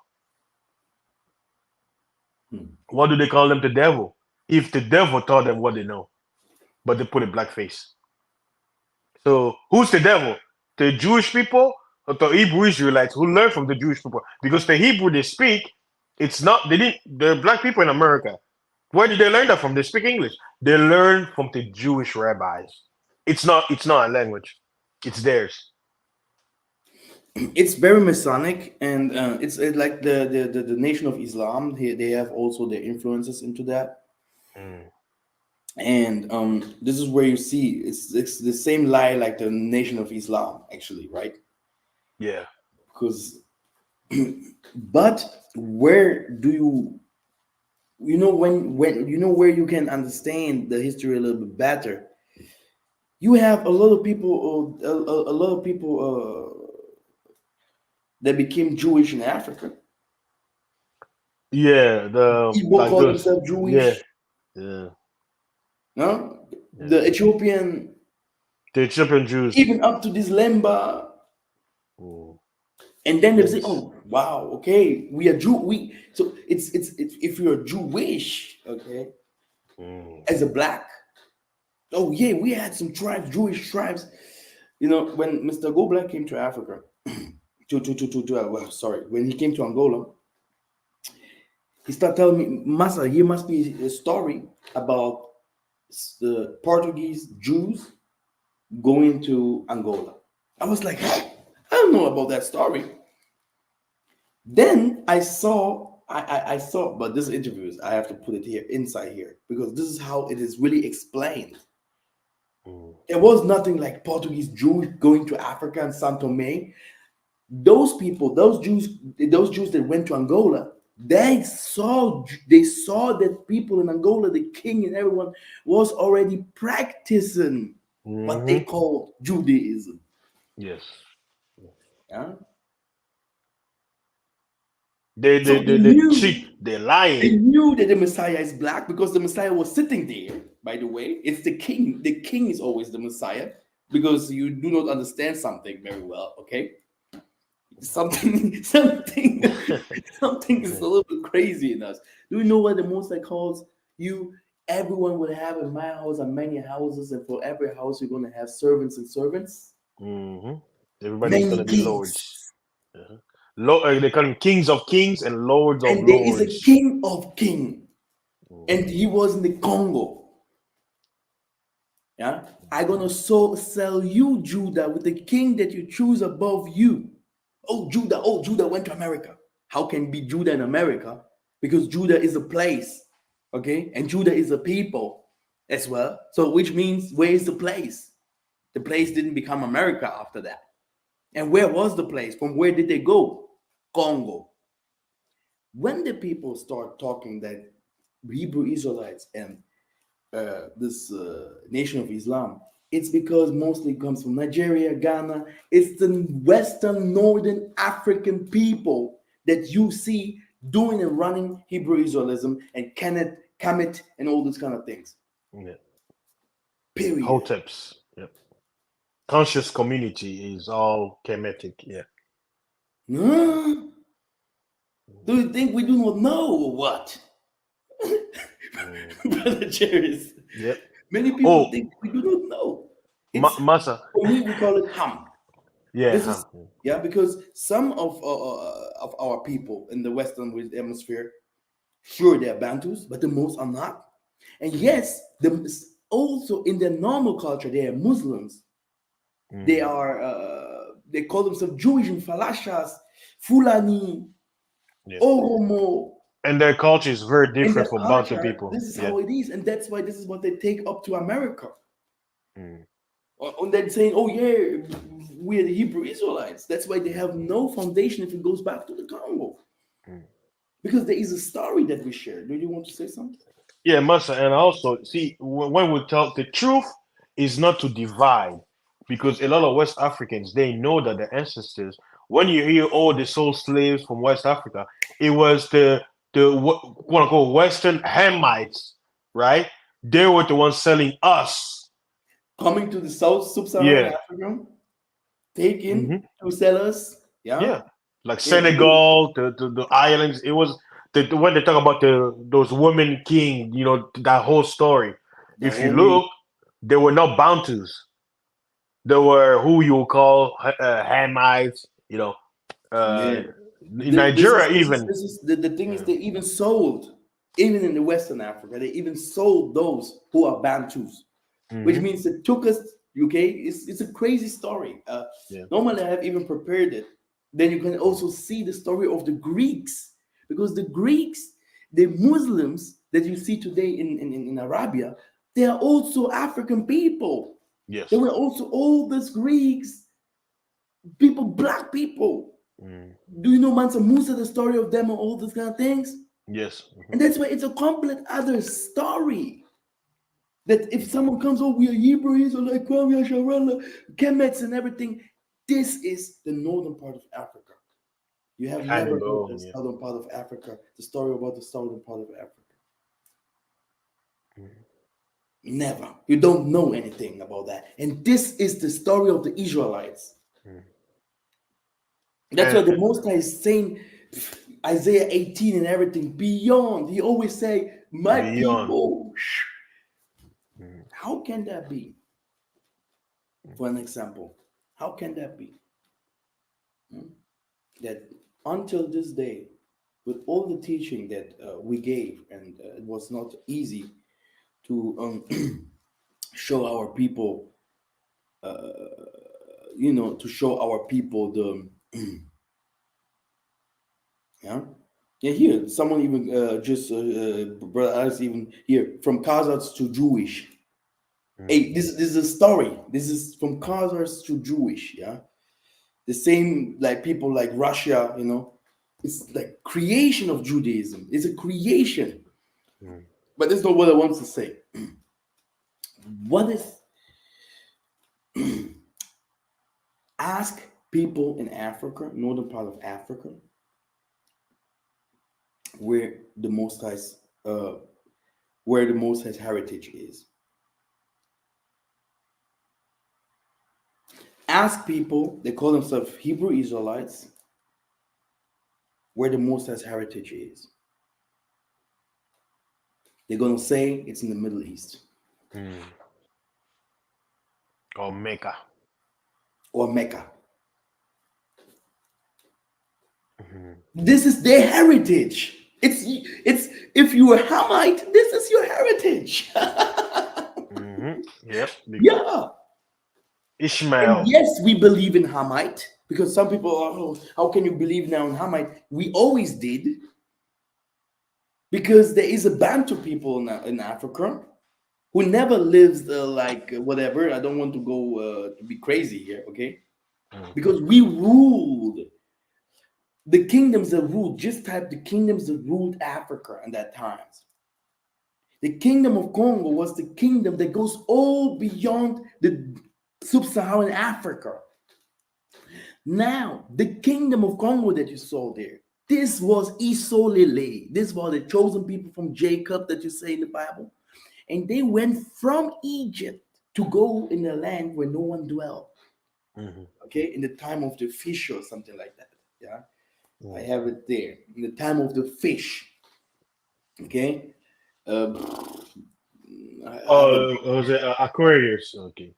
Hmm. Why do they call them the devil? If the devil taught them what they know, but they put a black face. So who's the devil? The Jewish people or the Hebrew Israelites who learn from the Jewish people? Because the Hebrew they speak, it's not they didn't the black people in America. Where did they learn that from? They speak English. They learn from the Jewish rabbis. It's not a language. It's theirs. It's very Masonic, and it's like the Nation of Islam. They have also their influences into that, Mm, and this is where you see it's the same lie like the Nation of Islam, actually, right? yeah. Because, but where do you know when you know where you can understand the history a little bit better? You have a lot of people, a lot of people that became Jewish in Africa. Yeah, the Igbo like call those. themselves Yeah, Jewish. yeah, No, yeah. the Ethiopian, The Ethiopian Jews. even up to this Lemba, Mm, and then they say, yes. "Oh, wow, okay, we are Jew." We so it's if you're Jewish, okay, Mm, as a black, oh yeah, we had some tribes, Jewish tribes. You know, when Mr. Go Black came to Africa, well, sorry, when he came to Angola, he started telling me, Massa, here must be a story about the Portuguese Jews going to Angola. I was like, I don't know about that story. Then I saw, but this interview is, I have to put it here, inside here, because this is how it is really explained. mm, There was nothing like Portuguese Jews going to Africa and Santo Tome. Those people, those Jews that went to Angola, they saw that people in Angola, the king and everyone, was already practicing what they hmm. call Judaism. Yes. Yeah? They So they they they cheat. They're they lying. knew that the Messiah is black because the Messiah was sitting there. By the way, it's the king. The king is always the Messiah because you do not understand something very well. Okay, something, something is a little bit crazy in us. Do you know what the Most High calls you? Everyone will have in my house are many houses, and for every house you're going to have servants and servants, Hmm. Everybody's many gonna be lords. kings, Uh-huh. They call them kings of kings and lords of and there is a lords. king of king, and he was in the Congo. Yeah, I'm gonna sell you, Judah, with the king that you choose above you. Oh, Judah went to America. How can be Judah in America? Because Judah is a place, okay, and Judah is a people as well. So, which means where is the place? The place didn't become America after that. And where was the place? From where did they go? Congo. When the people start talking that Hebrew Israelites and this nation of Islam, it's because mostly comes from Nigeria, Ghana. It's the Western Northern African people that you see doing and running Hebrew Israelism and Kemet and all these kind of things. Yeah. Period. Hoteps. Yep. Conscious community is all Kemetic. Yeah. Huh? Do you think we do not know or what? Mm. Brother Jerry's. Yep. Many people Oh, think we do not know. It's Masa. for me, we call it ham. Yeah, This Ham. is yeah, because some of our people in the Western Hemisphere, sure they're Bantus, but the most are not. And yes, also in their normal culture, they are Muslims. They Mm. are they call themselves Jewish and Falashas, Fulani, Yeah. Oromo. And their culture is very In different their from Bantu culture, people. this is Yeah. how it is, and that's why this is what they take up to America. Mm. And then saying, "Oh yeah, we're the Hebrew Israelites." That's why they have no foundation if it goes back to the Congo. Mm. Because there is a story that we share. Do you want to say something? Yeah, Masa. And also, see, when we talk, the truth is not to divide because a lot of West Africans, they know that their ancestors, when you hear all the soul slaves from West Africa, it was the quote unquote Western Hamites, right? They were the ones selling us. Coming to the South Sub-Saharan Yeah. Africa, taking Hmm. to sell us. Yeah, Yeah. Like yeah. Because Senegal, the islands. It was when they talk about those women king, that whole story. the If you whole meaning. look, they were not Bantus. There were who you will call Hamites. Uh, Yeah. in Nigeria even. This is the thing is Yeah. they even sold, even in the Western Africa, they even sold those who are Bantus, which Hmm. means it took us. Okay, it's a crazy story. Yeah. Normally I have even prepared it. Then you can also see the story of the Greeks, because the Greeks, the Muslims that you see today in Arabia, they are also African people. They Yes. were also all these Greeks, people, black people. Mm. Do you know Mansa Musa, the story of them and all these kind of things? Yes. And that's why it's a complete other story. That if someone comes, oh, we are Hebrew, Israelite, we are Sharala, Kemetes and everything, this is the northern part of Africa. You have I never heard the know. Yeah. southern part of Africa, the story about the southern part of Africa. Mm. Never. You don't know anything about that. And this is the story of the Israelites. Mm. That's And why the Most High is saying Isaiah 18 and everything beyond. He always say, my beyond. people. Mm. How can that be? For an example, how can that be? That until this day, with all the teaching that we gave, and it was not easy to show our people, to show our people the, yeah, yeah. Here, someone even just brother Alex even here from Khazars to Jewish. Mm. Hey, this is a story. This is from Khazars to Jewish. Yeah, the same like people like Russia. It's like creation of Judaism. It's a creation, Mm. but that's not what I want to say. What is ask people in Africa, northern part of Africa, where the Most High's uh, where the Most High's heritage is. Ask people, they call themselves Hebrew Israelites, where the Most High's heritage is. They're gonna say it's in the Middle East Mm. Or Mecca. or Mecca. Hmm. This is their heritage. It's if you are Hamite, this is your heritage. Hmm. Yep. Yeah. And Ishmael. yes, we believe in Hamite because some people are, oh, how can you believe now in Hamite? We always did because there is a Bantu people in Africa who never lives like whatever. I don't want to go to be crazy here, okay? Mm. Because we ruled the kingdoms that ruled, just type the kingdoms that ruled Africa in that times. The kingdom of Congo was the kingdom that goes all beyond the sub-Saharan Africa. Now, the kingdom of Congo that you saw there, this was Isolele. This was the chosen people from Jacob that you say in the Bible. And they went from Egypt to go in a land where no one dwelled. Hmm. Okay, in the time of the fish or something like that. Yeah, I Mm. have it there. In the time of the fish. Okay, uh, I have it. Oh, was it Aquarius? Okay.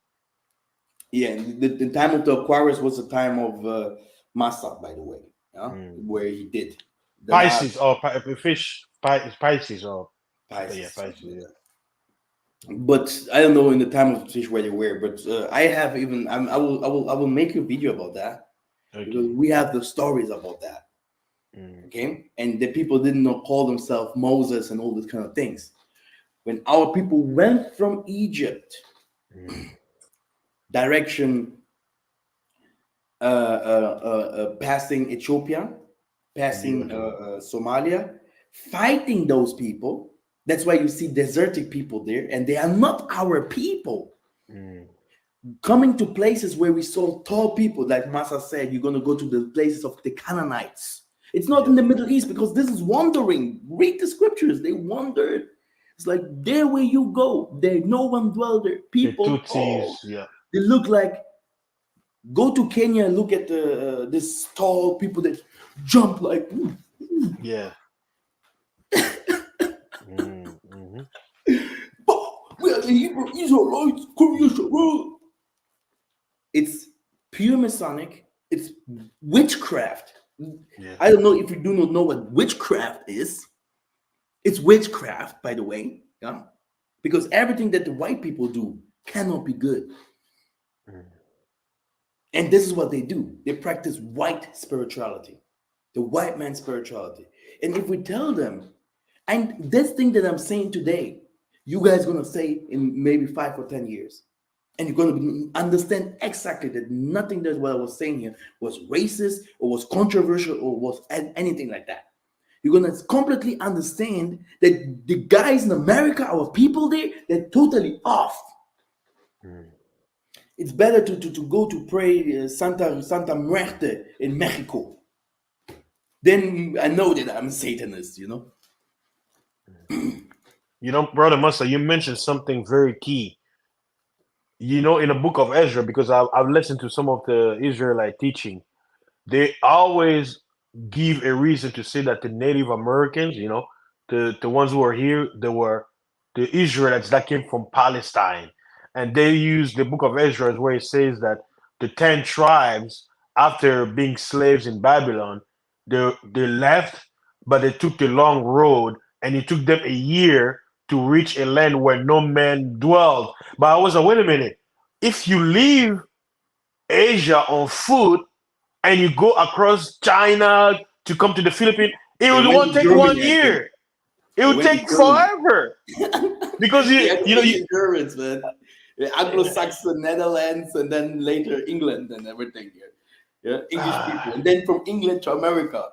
Yeah, the time of the Aquarius was the time of Massa, by the way. Yeah, Mm. where he did the last Pisces or fish. Pisces or yeah, Pisces, something like Pisces. that. But I don't know in the time of the fish where they were. But I have even I will make a video about that Yeah. because Okay. we have the stories about that. Mm. Okay, and the people did not call themselves Moses and all these kind of things. When our people went from Egypt Mm. direction, passing Ethiopia, passing Ethiopia. Somalia, fighting those people. That's why you see desertic people there, and they are not our people. Mm. Coming to places where we saw tall people, like Massa said, you're going to go to the places of the Canaanites. It's not in Yep. the Middle East because this is wandering. Read the scriptures. They wandered. It's like there where you go, there no one dwell there. The People tall. Tutsis. Yeah. They look like go to Kenya and look at this tall people that jump like. Yeah. Mm. Hmm. "Bah, we are the Hebrew Israelites. Come here, Shabbat." It's pure Masonic. It's witchcraft. Yeah. I don't know if you do not know what witchcraft is. It's witchcraft, by the way. Yeah. Because everything that the white people do cannot be good. Mm. And this is what they do. They practice white spirituality, the white man spirituality. And if we tell them, and this thing that I'm saying today, you guys gonna say in maybe 5 or 10 years, and you're gonna understand exactly that nothing that what I was saying here was racist or was controversial or was anything like that. You're gonna completely understand that the guys in America, our people there, they're totally off. Mm. It's better to go to pray Santa Muerte in Mexico. Then I know that I'm a Satanist, you know? You know, brother Musa, you mentioned something very key. You know, in the book of Ezra, because I've listened to some of the Israelite teaching, they always give a reason to say that the Native Americans, you know, the ones who are here, they were the Israelites that came from Palestine, and they use the book of Ezra where it says that the 10 tribes, after being slaves in Babylon, they left, but they took the long road, and it took them a year to reach a land where no man dwelled. But I was like, wait a minute, if you leave Asia on foot and you go across China to come to the Philippines, it They would went won't to take Germany, one I think. year. It They would went to take Germany. forever because They had you know you, ancient Germans, man. The Anglo-Saxon Netherlands and then later England and everything here. Yeah, English people. And then from England to America.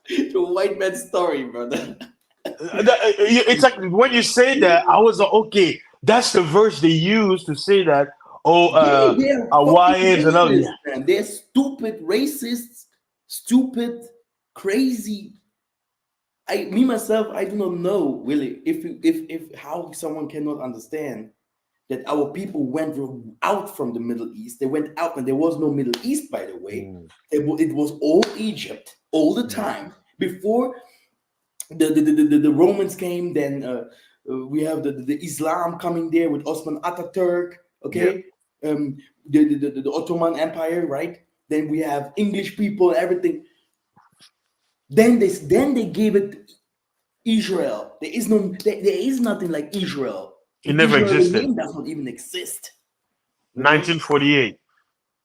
To a white man's story, brother. it's like when you say that, I was like, okay, that's the verse they use to say that. Oh, Yeah, they're fucking Hawaiians and all. racist, Yeah, man. They're stupid racists, stupid, crazy. Me myself, I do not know really if how someone cannot understand that our people went out from the Middle East. They went out, and there was no Middle East, by the way. mm, It was all Egypt all the yeah, time before the Romans came. Then we have the Islam coming there with Osman Ataturk. yeah. Okay, um, the Ottoman Empire, right? Then we have English people, everything. Then they gave it Israel. There is nothing like Israel. It And never Israel, the existed. name does not even exist. Okay, 1948.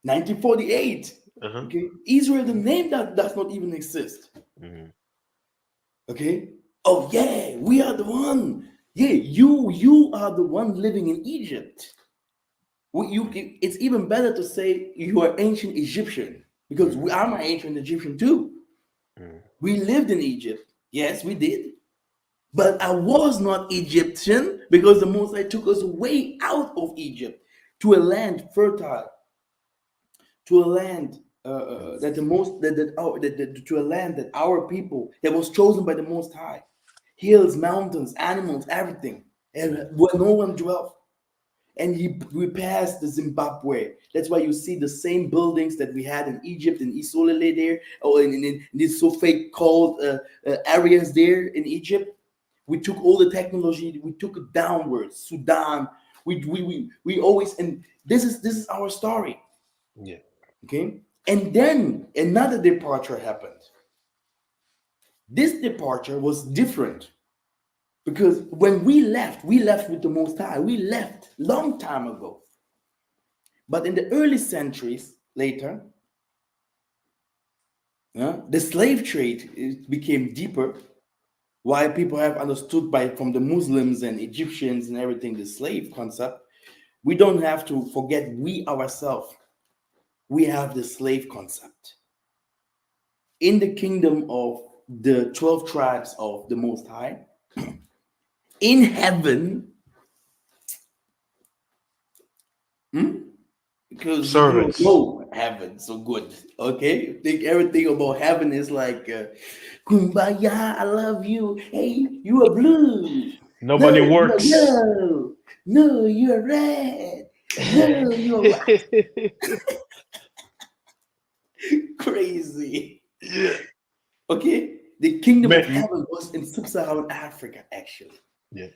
1948. Uh-huh. Okay, Israel, the name that does not even exist. Mhm. Okay. Oh yeah, we are the one. Yeah, you are the one living in Egypt. It's even better to say you are ancient Egyptian because Mhm. I'm an ancient Egyptian too. Mhm. We lived in Egypt. Yes, we did. But I was not Egyptian because the Most High took us way out of Egypt to a land fertile, to a land that the most that to a land that our people that was chosen by the Most High, hills, mountains, animals, everything, and Mhm. where no one dwelt. And we passed the Zimbabwe. That's why you see the same buildings that we had in Egypt in Isolele there, or in these so fake called areas there in Egypt. We took all the technology, we took it downwards. Sudan. We always, and this is our story. Yeah. Okay. And then another departure happened. This departure was different because when we left with the Most High. We left long time ago. But in the early centuries later, the slave trade became deeper. Why people have understood by from the Muslims and Egyptians and everything the slave concept. We don't have to forget we ourselves. We have the slave concept in the kingdom of the 12 tribes of the Most High. In heaven, because you do not Servants. know heaven so good. Okay, you think everything about heaven is like kumbaya, I love you. Hey, you are blue. No, Nobody you are works. yellow. No, you are red. No, you are white. Crazy. Yeah. Okay, the kingdom of Man, heaven was in sub-Saharan Africa, actually. yeah.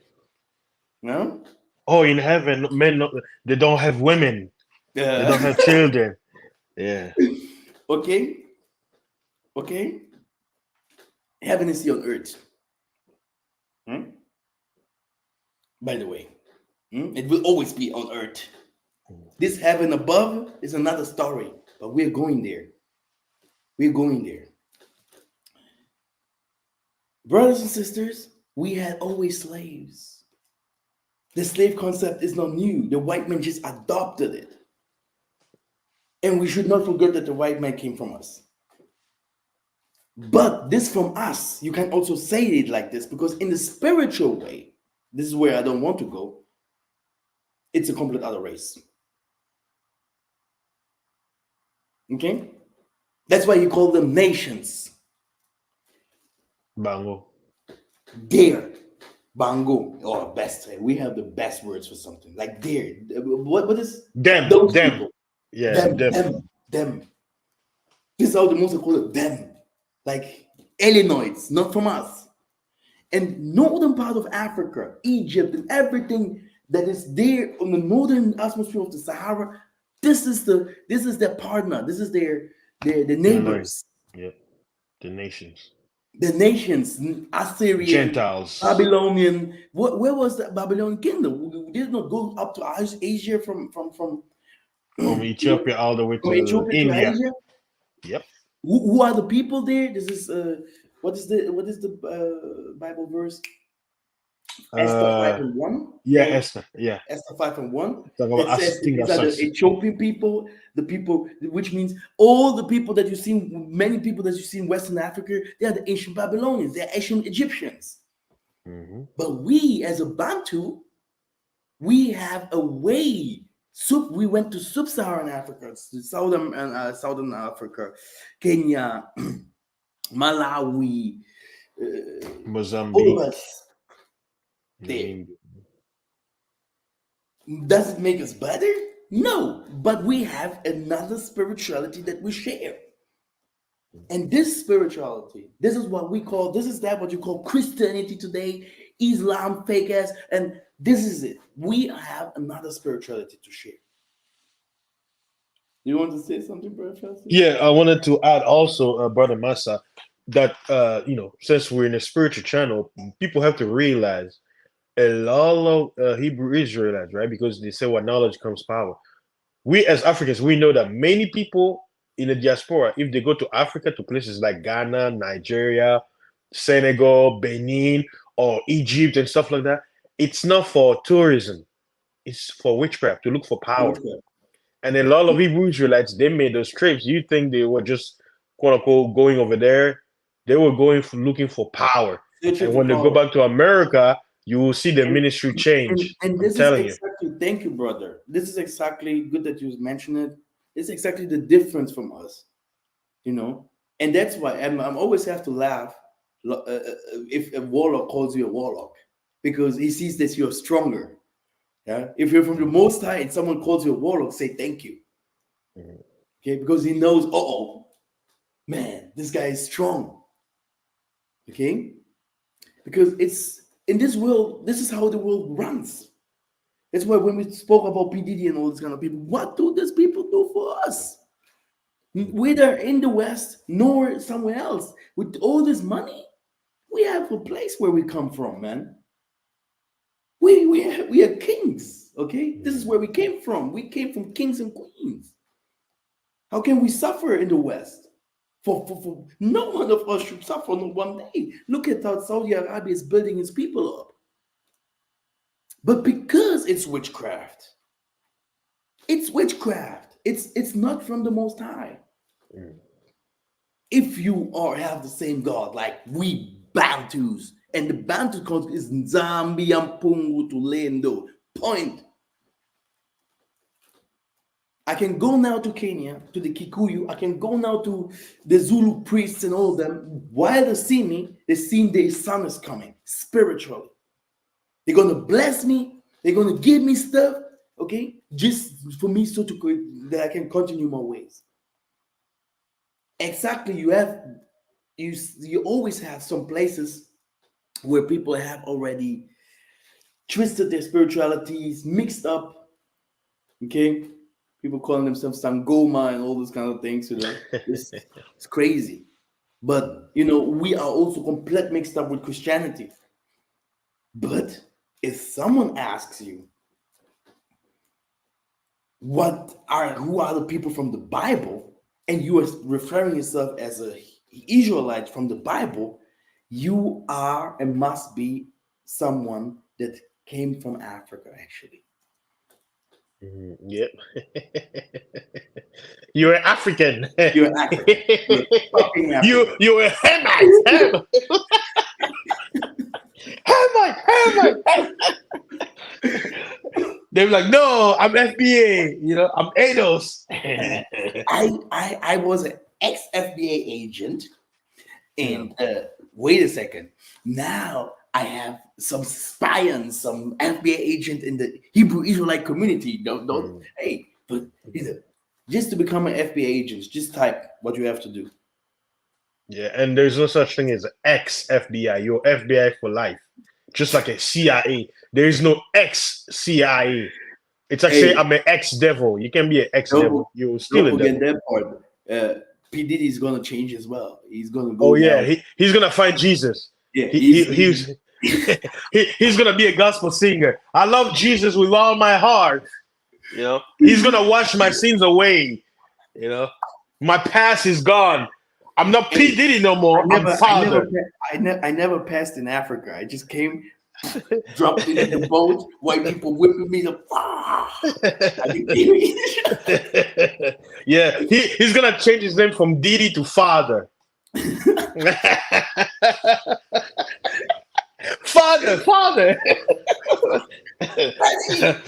No, Oh, in heaven, men, they don't have women. They don't have children. Yeah. okay, okay. Heaven is here on earth. Hmm? By the way, it will always be on earth. This heaven above is another story, but we're going there. We're going there. Brothers and sisters, we had always slaves. The slave concept is not new. The white man just adopted it. And we should not forget that the white man came from us. But this from us, you can also say it like this because in the spiritual way, this is where I don't want to go, it's a complete other race. Okay? That's why you call them nations. Bango. There. Bango. Or best. We have the best words for something. Like there. What is Them. those Them. people? Yeah. Them, Them. them, them. This is how the Muslims call it them. Like alienoids, not from us. And northern part of Africa, Egypt, and everything that is there on the northern atmosphere of the Sahara, this is their partner. This is their Illinois. neighbors, Yeah. The nations. the nations, Assyrian, Gentiles. Babylonian. Where was the Babylonian kingdom? We did not go up to Asia from From Ethiopia all the way from to Ethiopia to India. Asia. Yep. Who are the people there? This is what is the Bible verse? Esther 5 Uh and 1. yeah, Esther. Yeah. Esther 5 and 1 Talk about that says Thing these are the Assas. Ethiopian people, the people, which means all the people that you see, many people that you see in Western Africa, they are the ancient Babylonians, they're ancient Egyptians. Mm-hmm. But we, as a Bantu, we have a way. We went to sub-Saharan Africa, southern Africa, Kenya, Malawi, all of Mozambique. us there. Namibia. Does it make us better? No, but we have another spirituality that we share. And this spirituality, this is what we call, this is that what you call Christianity today, Islam, fake ass, and this is it. We have another spirituality to share. You want to say something, Brother Chelsea? Yeah, I wanted to add also, Brother Massa, that since we're in a spiritual channel, people have to realize a lot of Hebrew Israelites, right? Because they say, "What knowledge comes power." We as Africans, we know that many people in the diaspora, if they go to Africa, to places like Ghana, Nigeria, Senegal, Benin, or Egypt and stuff like that, it's not for tourism. It's for witchcraft, to look for power. Witchcraft. And a lot of Hebrew Israelites, they made those trips. You think they were just quote unquote going over there? They were going for looking for power. Searching And for when they go power. back to America, you will see the And, ministry and change. and I'm this is telling you. exactly, thank you, brother. This is exactly good that you mentioned it. It's exactly the difference from us, you know. And that's why I'm always have to laugh if a warlock calls you a warlock because he sees that you're stronger. Yeah. If you're from the Most High and someone calls you a warlock, say thank you. Mhm. Okay, because he knows, oh man, this guy is strong. Okay, because it's in this world, this is how the world runs. That's why when we spoke about PDD and all this kind of people, what do these people do for us? Whether in the West nor somewhere else, with all this money, we have a place where we come from, man. We are kings, okay? This is where we came from. We came from kings and queens. How can we suffer in the West? For no one of us should suffer on one day. Look at how Saudi Arabia is building its people up. But because it's witchcraft, it's not from the Most High. Mhm. If you are have the same God, like we Bantus, and the Bantu concept is Nzambi Ampungu Tulendo. Point. I can go now to Kenya, to the Kikuyu. I can go now to the Zulu priests and all of them. While they see me, they see their son is coming spiritually. They're gonna bless me. They're gonna give me stuff. Okay, just for me so to that I can continue my ways. Exactly. You always have some places where people have already twisted their spiritualities, mixed up. Okay, People calling themselves Sangoma and all those kind of things. It's crazy. But we are also complete mixed up with Christianity. But if someone asks you, who are the people from the Bible, and you are referring yourself as a Israelite from the Bible, you are and must be someone that came from Africa, actually. Yep. You're African. You're African. You're fucking African. You're a Hamite. Hamite. They were like, no, I'm FBA. I'm ADOS. I was an ex FBA agent, Yeah. and wait a second. Now I have some spy and some FBA agent in the Hebrew Israelite community. Don't hey, but just to become an FBA agent, just type what you have to do. Yeah, and there's no such thing as ex FBI. You're FBI for life, just like a CIA. There is no ex CIA. It's like say Hey, I'm an ex devil. You can be an ex don't devil. You're still don't a forget devil. that part. P Diddy is gonna change as well. He's gonna Oh go yeah, now. he's gonna find Jesus. Yeah, He's he's gonna be a gospel singer. I love Jesus with all my heart. He's gonna wash my sins away. You know, my past is gone. I'm not P Hey, Diddy no more. I'm Father. I never passed in Africa. I just came, dropped into the boat, white people whipping me the Yeah, he's gonna change his name from Diddy to Father. Father. Yeah.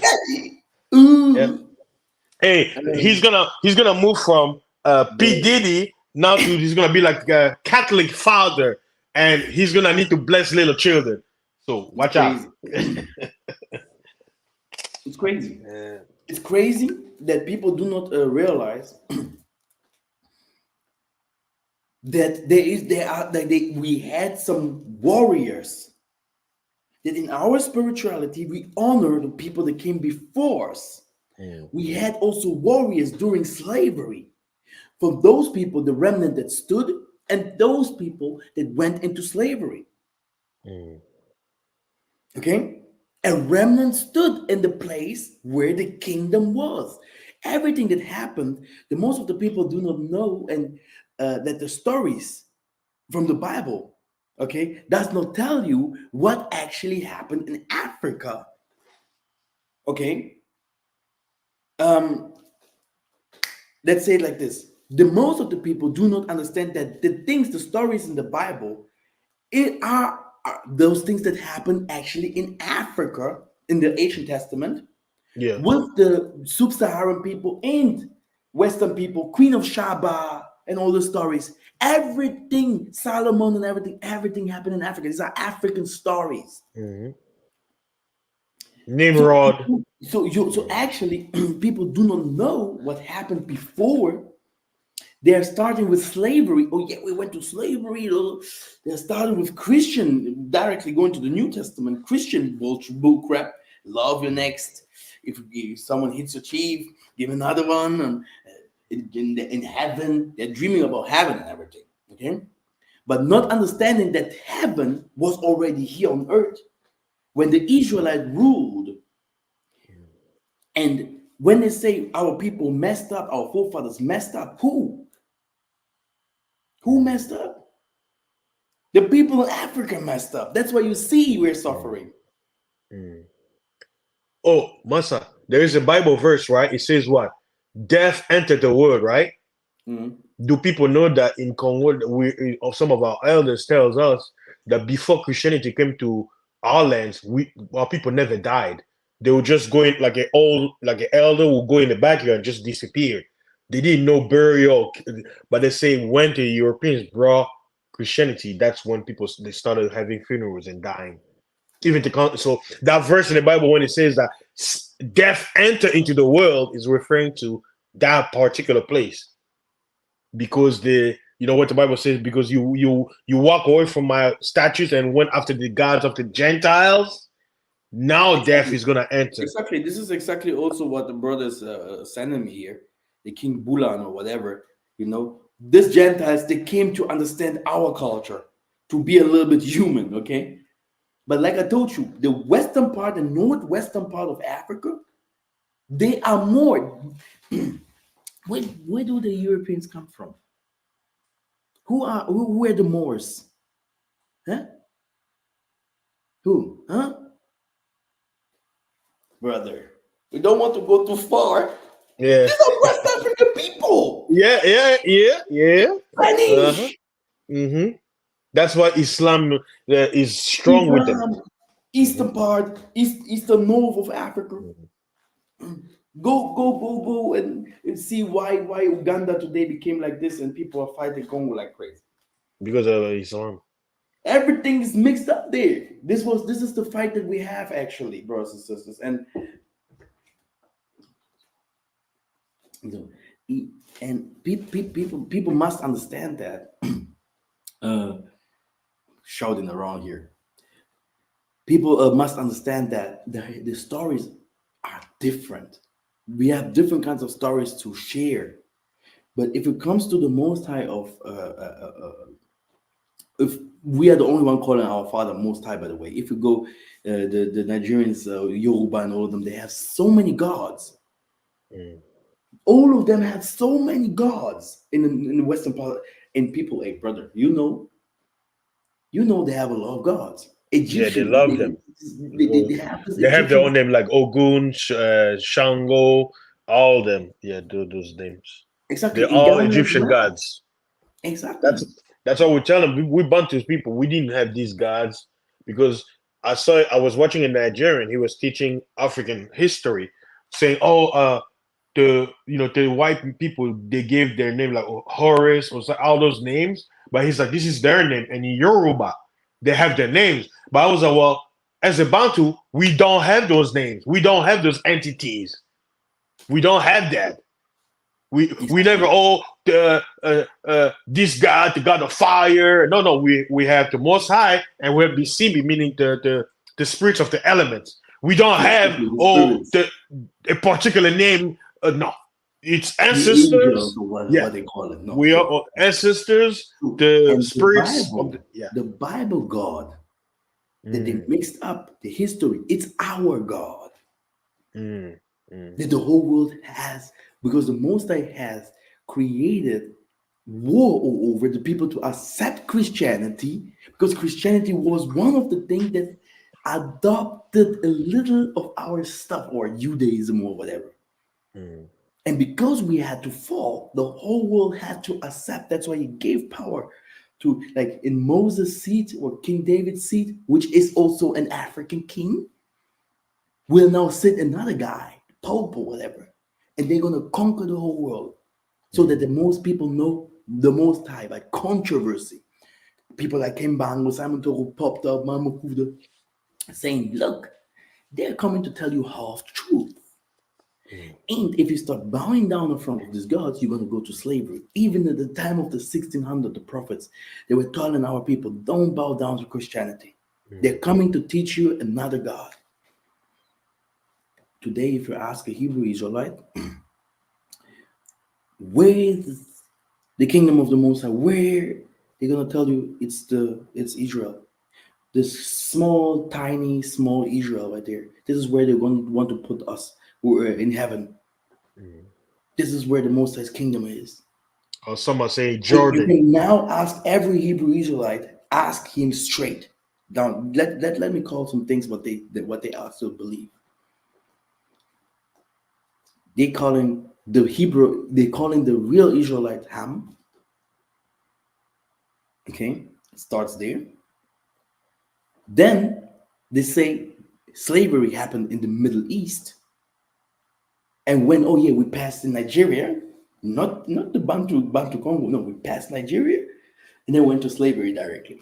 Ooh. Hey, he's gonna move from P But Diddy now to he's gonna be like a Catholic father, and he's gonna need to bless little children. So it's watch out. crazy. It's crazy. Yeah. It's crazy that people do not realize that we had some warriors, that in our spirituality we honor the people that came before us. Mm, We had also warriors during slavery. For those people, the remnant that stood, and those people that went into slavery. mm, Okay? A remnant stood in the place where the kingdom was. Everything that happened, the most of the people do not know, and that the stories from the Bible, okay, does not tell you what actually happened in Africa. Okay? Um, let's say it like this. The most of the people do not understand that the stories in the Bible, are those things that happened actually in Africa in the Ancient Testament yeah. with the sub-Saharan people and Western people, Queen of Shaba, and all the stories. Everything, Solomon and everything happened in Africa. These are African stories. Mm-hmm. So, Nimrod. so actually, people do not know what happened before. They're starting with slavery. Oh yeah, we went to slavery. They're starting with Christian, directly going to the New Testament. Christian bull crap. Love your next. If someone hits your chief, give another one. And in heaven, they're dreaming about heaven and everything. Okay, but not understanding that heaven was already here on earth when the Israelite ruled. And when they say our people messed up, our forefathers messed up, who? Who messed up? The people in Africa messed up. That's why you see we're Mm, suffering. mm. Oh, Masa, there is a Bible verse, right? It says what? Death entered the world, right? Mhm. Do people know that in Congo, or some of our elders tells us that before Christianity came to our lands, our people never died. They would just go in like an elder would go in the backyard and just disappear. They didn't know burial, but they say when the Europeans brought Christianity, that's when they started having funerals and dying. So that verse in the Bible when it says that death enter into the world is referring to that particular place because what the Bible says, because you walk away from my statutes and went after the gods of the Gentiles, Now death Exactly. is gonna enter. Exactly. This is exactly also what the brothers sending me here, the King Bulan or whatever. These Gentiles, they came to understand our culture, to be a little bit human. Okay, but like I told you, the western part, the northwestern part of Africa, they are more. Where do the Europeans come from? Who are the Moors? Huh? Who? Huh? Brother, we don't want to go too far. Yeah, These are West African people. yeah, yeah, yeah, yeah. Uh-huh. Spanish, hmm That's why Islam is strong with them. Islam, hmm eastern part, eastern north of Africa. Go, and see why Uganda today became like this, and people are fighting Congo like crazy. Because of Islam. Everything is mixed up there. This is the fight that we have actually, brothers and sisters, and you know, people must understand that. uh, Shouting around here, people must understand that the stories are different. We have different kinds of stories to share. But if it comes to the Most High if we are the only one calling our Father Most High, by the way, if you go, the Nigerians, Yoruba, and all of them, they have so many gods. Mm. All of them have so many gods in the Western part. And people, hey brother, they have a lot of gods. Yeah, they Egyptians, love them. they Oh, have this they have their Egyptian. own name like Ogun, Shango, all them. Yeah, those names. Exactly, They're in all Ghana as Egyptian well. gods. That's Exactly. that's what we tell them. We Bantu people. We didn't have these gods because I was watching a Nigerian. He was teaching African history, saying, "Oh, the white people they gave their name like Horus or all those names, but he's like this is their name, and in Yoruba they have their names. But I was like, well, as a Bantu, we don't have those names. We don't have those entities. We don't have that. We never Exactly. the this God, the God of fire. No. We have the Most High, and we have the Simbi, meaning the spirits of the elements. We don't have Exactly. The spirits, the a particular name. No, it's the angels, ancestors. or what Yeah, they call it. No, we are true. ancestors. True. The And spirits of the yeah. The Bible God that they Mm, mixed up the history, it's our God mm, mm, that the whole world has, because the Most High has created war over the people to accept Christianity, because Christianity was one of the things that adopted a little of our stuff, or Judaism or whatever. mm, And because we had to fall, the whole world had to accept. That's why he gave power to, like in Moses' seat or King David's seat, which is also an African king, will now sit another guy, Pope or whatever, and they're going to conquer the whole world so that mm, the most people know the Most High by controversy. People like Kim Bang, Simon Toro popped up, Mama Kuda, saying, look, they're coming to tell you half truth. mm, And if you start bowing down in front of these gods, you're going to go to slavery. Even at the time of the 1600, the prophets, they were telling our people, don't bow down to Christianity. They're mm. coming to teach you another God. Today, if you ask a Hebrew Israelite, where is the kingdom of the Most High? Where? They're going to tell you it's Israel. This small, tiny, small Israel right there. This is where they're going to want to put us. We're in heaven. Mm. This is where the Most High's kingdom is. Or some are saying And you Jordan. can now ask every Hebrew Israelite, ask him straight down. Let me call some things what they also believe. They calling the real Israelite Ham. Okay, it starts there. Then they say slavery happened in the Middle East. And when, oh yeah, we passed in Nigeria, not the Bantu Congo, no, we passed Nigeria and then went to slavery directly.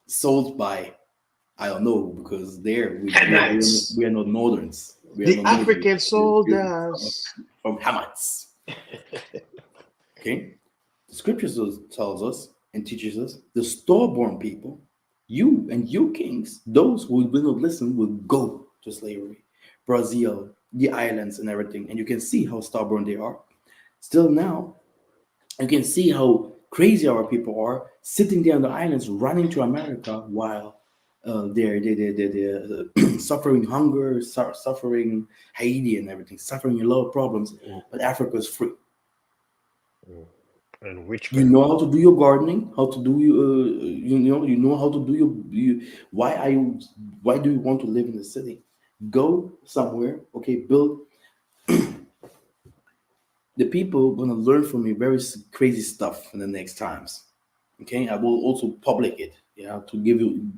Sold by, I don't know, because there Hamites. we are not northerns. We are The not northern. African We're soldiers. from Hamites. Okay? The scriptures tells us and teaches us the store-born people, you and you kings, those who will not listen will go. to slavery. Brazil, the islands, and everything, and you can see how stubborn they are. Still now, you can see how crazy our people are sitting there on the islands, running to America while they're suffering hunger, suffering Haiti and everything, suffering a lot of problems. mm, But Africa is free. mm. And You witchcraft. know how to do your gardening, how to do you know how to do why are you why do you want to live in the city? Go somewhere, okay, build. The people gonna learn from me very crazy stuff in the next times. Okay, I will also public it. Yeah, to give you.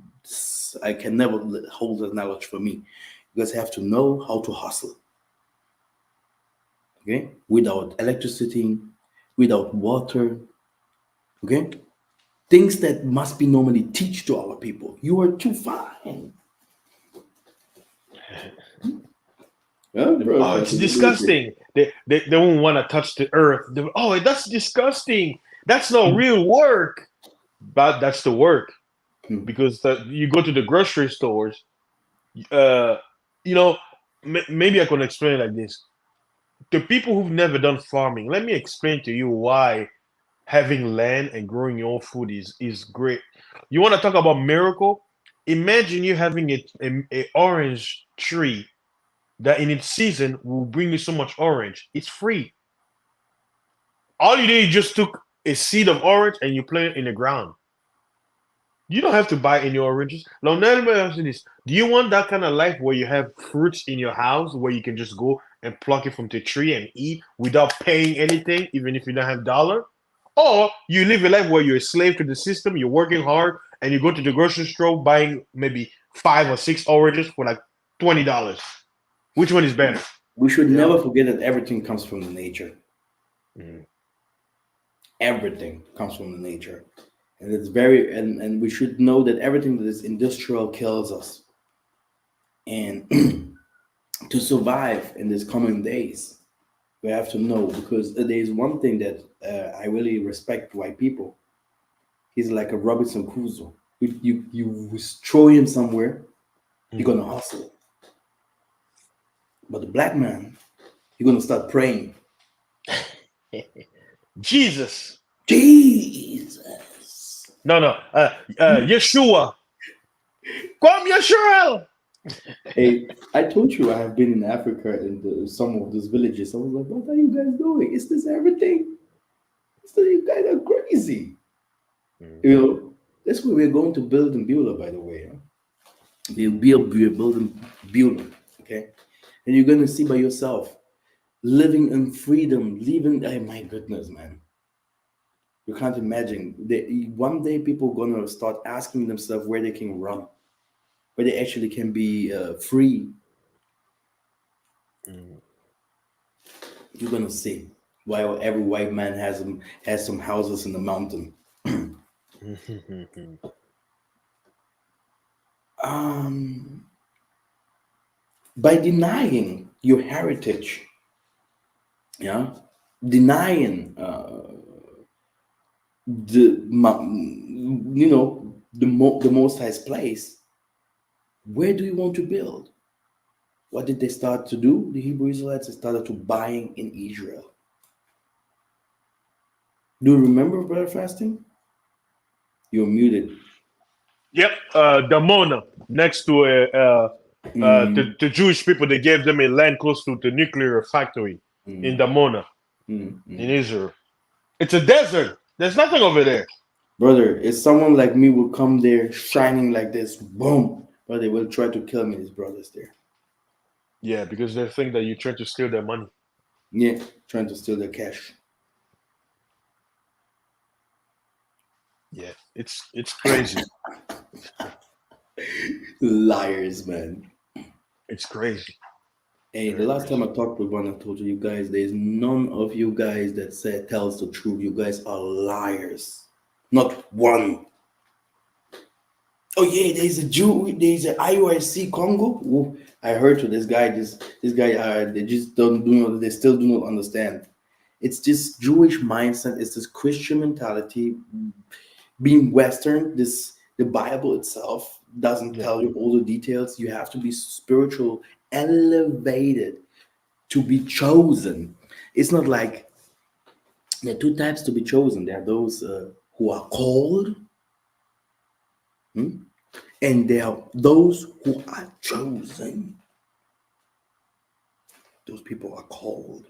I can never hold that knowledge for me. You guys have to know how to hustle. Okay, without electricity, without water. Okay, things that must be normally teach to our people. You are too fine. Yeah, bro. Oh, it's disgusting. They won't want to touch the earth. Oh, that's disgusting. That's not real work. But that's the work because you go to the grocery stores. Uh, you know, maybe I can explain it like this. The people who've never done farming, let me explain to you why having land and growing your own food is great. You want to talk about miracle? Imagine you having a orange tree that in its season will bring you so much orange. It's free. All you did, you just took a seed of orange and you plant it in the ground. You don't have to buy any oranges. Now, let me ask you this: do you want that kind of life where you have fruits in your house where you can just go and pluck it from the tree and eat without paying anything, even if you don't have dollar? Or you live a life where you're a slave to the system, you're working hard, and you go to the grocery store buying maybe 5 or 6 oranges for like $20. Which one is better? We should You know? never forget that everything comes from the nature. Mm. Everything comes from the nature, and it's very and we should know that everything that is industrial kills us. And to survive in these coming days, we have to know because there is one thing that I really respect white people. He's like a Robinson Crusoe. You throw him somewhere, he's Mm. gonna hustle. But the black man, he's gonna start praying. Jesus. Jesus. No, no. Yeshua. Come, Yeshua. Hey, I told you I have been in Africa in some of those villages. I was like, what are you guys doing? Is this everything? You guys are crazy. Mm. You know, that's what we're going to build in Beulah, by the way. Huh? We're building Beulah, okay? And you're going to see by yourself, living in freedom, living, oh my goodness, man. You can't imagine. One day people are going to start asking themselves where they can run, where they actually can be free. Mm. You're going to see. While every white man has some houses in the mountain. Um, by denying your heritage, yeah, denying the most highest place. Where do you want to build? What did they start to do? The Hebrew Israelites started to buying in Israel. Do you remember brother fasting? You're muted. Yep, Damona, next to Mm, the Jewish people, they gave them a land close to the nuclear factory in mm, Damona, mm, in mm. Israel. It's a desert. There's nothing over there. Brother, if someone like me will come there shining like this, boom, but they will try to kill me, his brothers there. Yeah, because they think that you're trying to steal their money. Yeah, trying to steal their cash. Yeah, it's crazy. Liars, man. It's crazy. Hey, the Very last time crazy. I talked with one, I told you guys there's none of you guys that said tells the truth. You guys are liars. Not one. Oh yeah, there's a Jew. There's an IUIC Congo. Ooh, I heard to this guy. They just don't do not. They still do not understand. It's this Jewish mindset. It's this Christian mentality being Western. This the Bible itself. doesn't Yeah. tell you all the details. You have to be spiritual, elevated to be chosen. It's not like there are two types to be chosen. There are those who are called, and there are those who are chosen. Those people are called.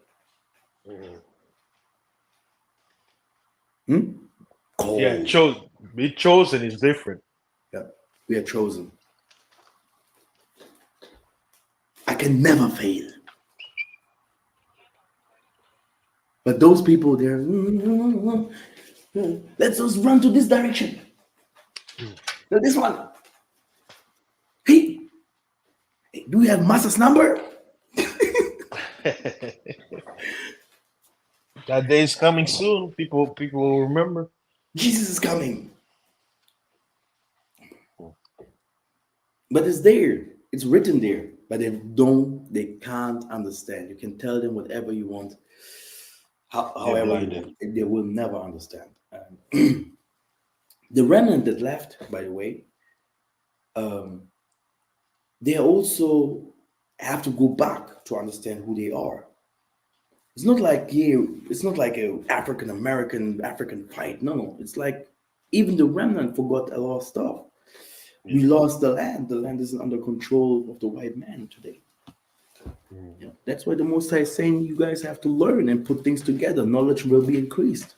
Mhm. Yeah, Called. be chosen is different. Yeah. We are chosen. I can never fail. But those people, they're, let's just run to this direction. No, this one. Hey, do you have Master's number? That day is coming soon. People will remember. Jesus is coming. But it's there. It's written there. But they can't understand. You can tell them whatever you want, They're however you blinded. want. They will never understand. The remnant that left, by the way, they also have to go back to understand who they are. It's not like it's not like a African fight. No. It's like even the remnant forgot a lot of stuff. Yeah. We lost the land. The land isn't under control of the white man today. Mhm. That's why the Most High is saying you guys have to learn and put things together. Knowledge will be increased,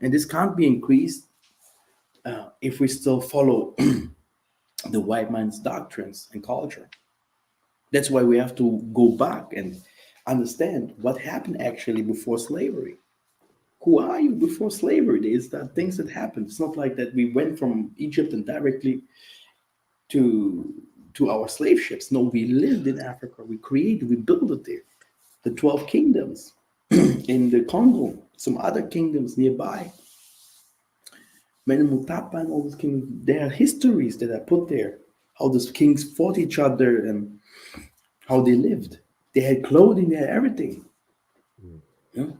and this can't be increased if we still follow the white man's doctrines and culture. That's why we have to go back and understand what happened actually before slavery. Who are you before slavery? There's that things that happened. It's not like that we went from Egypt and directly to our slave ships. No, we lived in Africa. We built it there. The 12 kingdoms in the Congo, some other kingdoms nearby. Mutapa and all those kingdoms, there are histories that are put there. How those kings fought each other and how they lived. They had clothing, they had everything. Mhm. Yeah?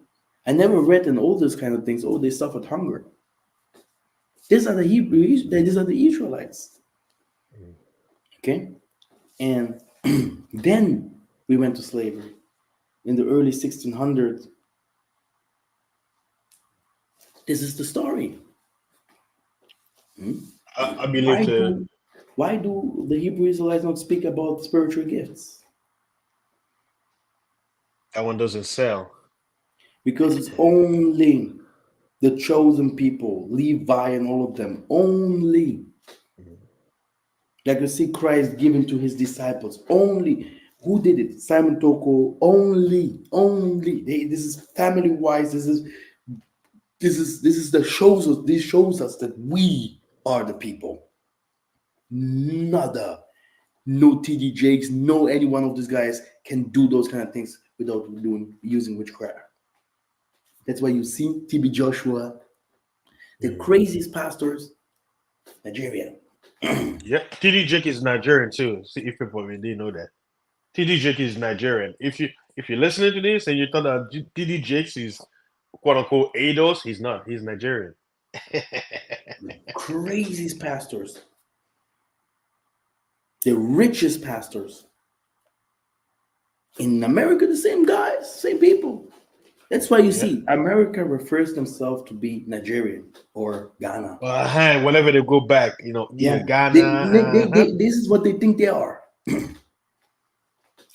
I never read in all those kind of things, oh, they suffered hunger. These are the Hebrews, these are the Israelites. Mhm. Okay? And then we went to slavery in the early 1600s. This is the story. I believe Why the do why do the Hebrew Israelites not speak about spiritual gifts? that one doesn't sell. Because it's only the chosen people, Levi and all of them, only. Mhm. Like you see Christ giving to his disciples, only. Who did it? Simon Toko, only. This is family wise. This is the shows us. This shows us that we are the people. Nada, no TD Jakes, no any one of these guys can do those kind of things without using witchcraft. That's why you see TB Joshua, the Mhm. craziest pastors, Nigeria. Yep. TD Jake is Nigerian too. See if people didn't know that. TD Jake is Nigerian. If you're listening to this and you thought that TD Jakes is quote unquote ADOS, he's not. He's Nigerian. Craziest pastors, the richest pastors in America. The same guys, same people. That's why you Yeah. see America refers themselves to be Nigerian or Ghana. Whenever they go back, either Yeah, Ghana. this is what they think they are.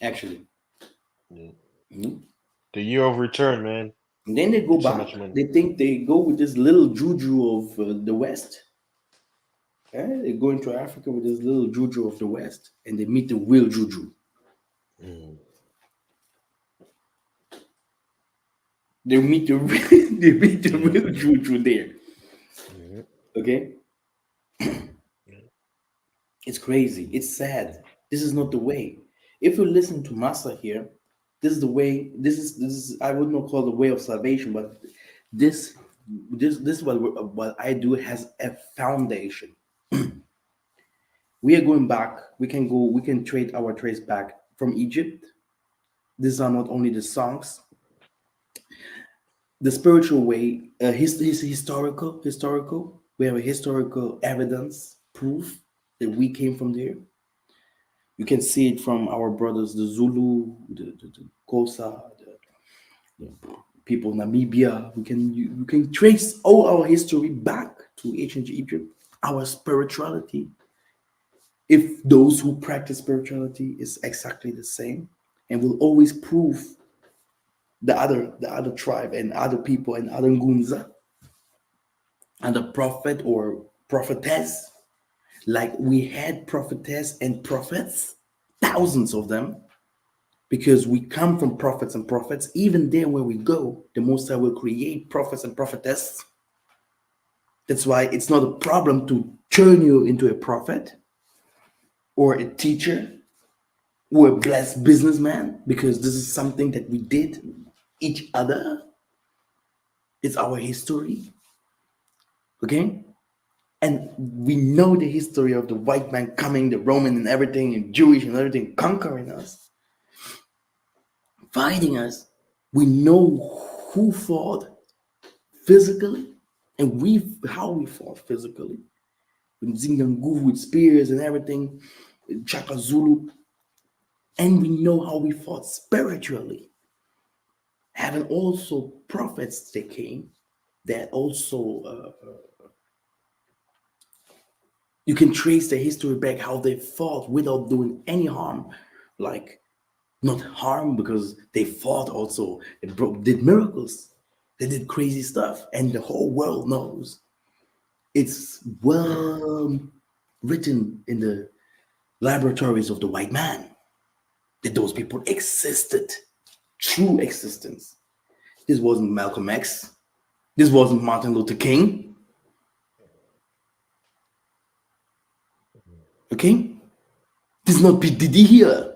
Actually. Yeah. Mhm. The year of return, man. And then they go Make so back. much money. They think they go with this little juju of the West. They go into Africa with this little juju of the West, and they meet the real juju. Mm. They meet the real, they meet the Yeah. real juju there. Mhm. Okay, Yeah. it's crazy. It's sad. This is not the way. If you listen to Massa here, this is the way. This is. I would not call the way of salvation, but this this is what I do has a foundation. We are going back. We can go. We can trade our trace back from Egypt. These are not only the songs, the spiritual way. Historical. We have a historical evidence, proof. that we came from there. You can see it from our brothers, the Zulu, the Kosa, the people Namibia. We can trace all our history back to ancient Egypt. Our spirituality, if those who practice spirituality, is exactly the same, and will always prove the other tribe and other people and other Ngunza and the prophet or prophetess. Like we had prophetess and prophets, thousands of them, because we come from prophets and prophets. Even there where we go, the Most High will create prophets and prophetess. That's why it's not a problem to turn you into a prophet or a teacher or a blessed businessman, because this is something that we did each other. It's our history. Okay? And we know the history of the white man coming, the Roman and everything, and Jewish and everything, conquering us, fighting us. We know who fought physically, and how we fought physically. With Zingangu with spears and everything, Chaka Zulu, and we know how we fought spiritually. Having also prophets that came, that also you can trace the history back how they fought without doing any harm, like not harm because they fought also, did miracles, they did crazy stuff, and the whole world knows. It's well written in the laboratories of the white man that those people existed, true existence. This wasn't Malcolm X. This wasn't Martin Luther King. Okay? This is not P. Diddy here.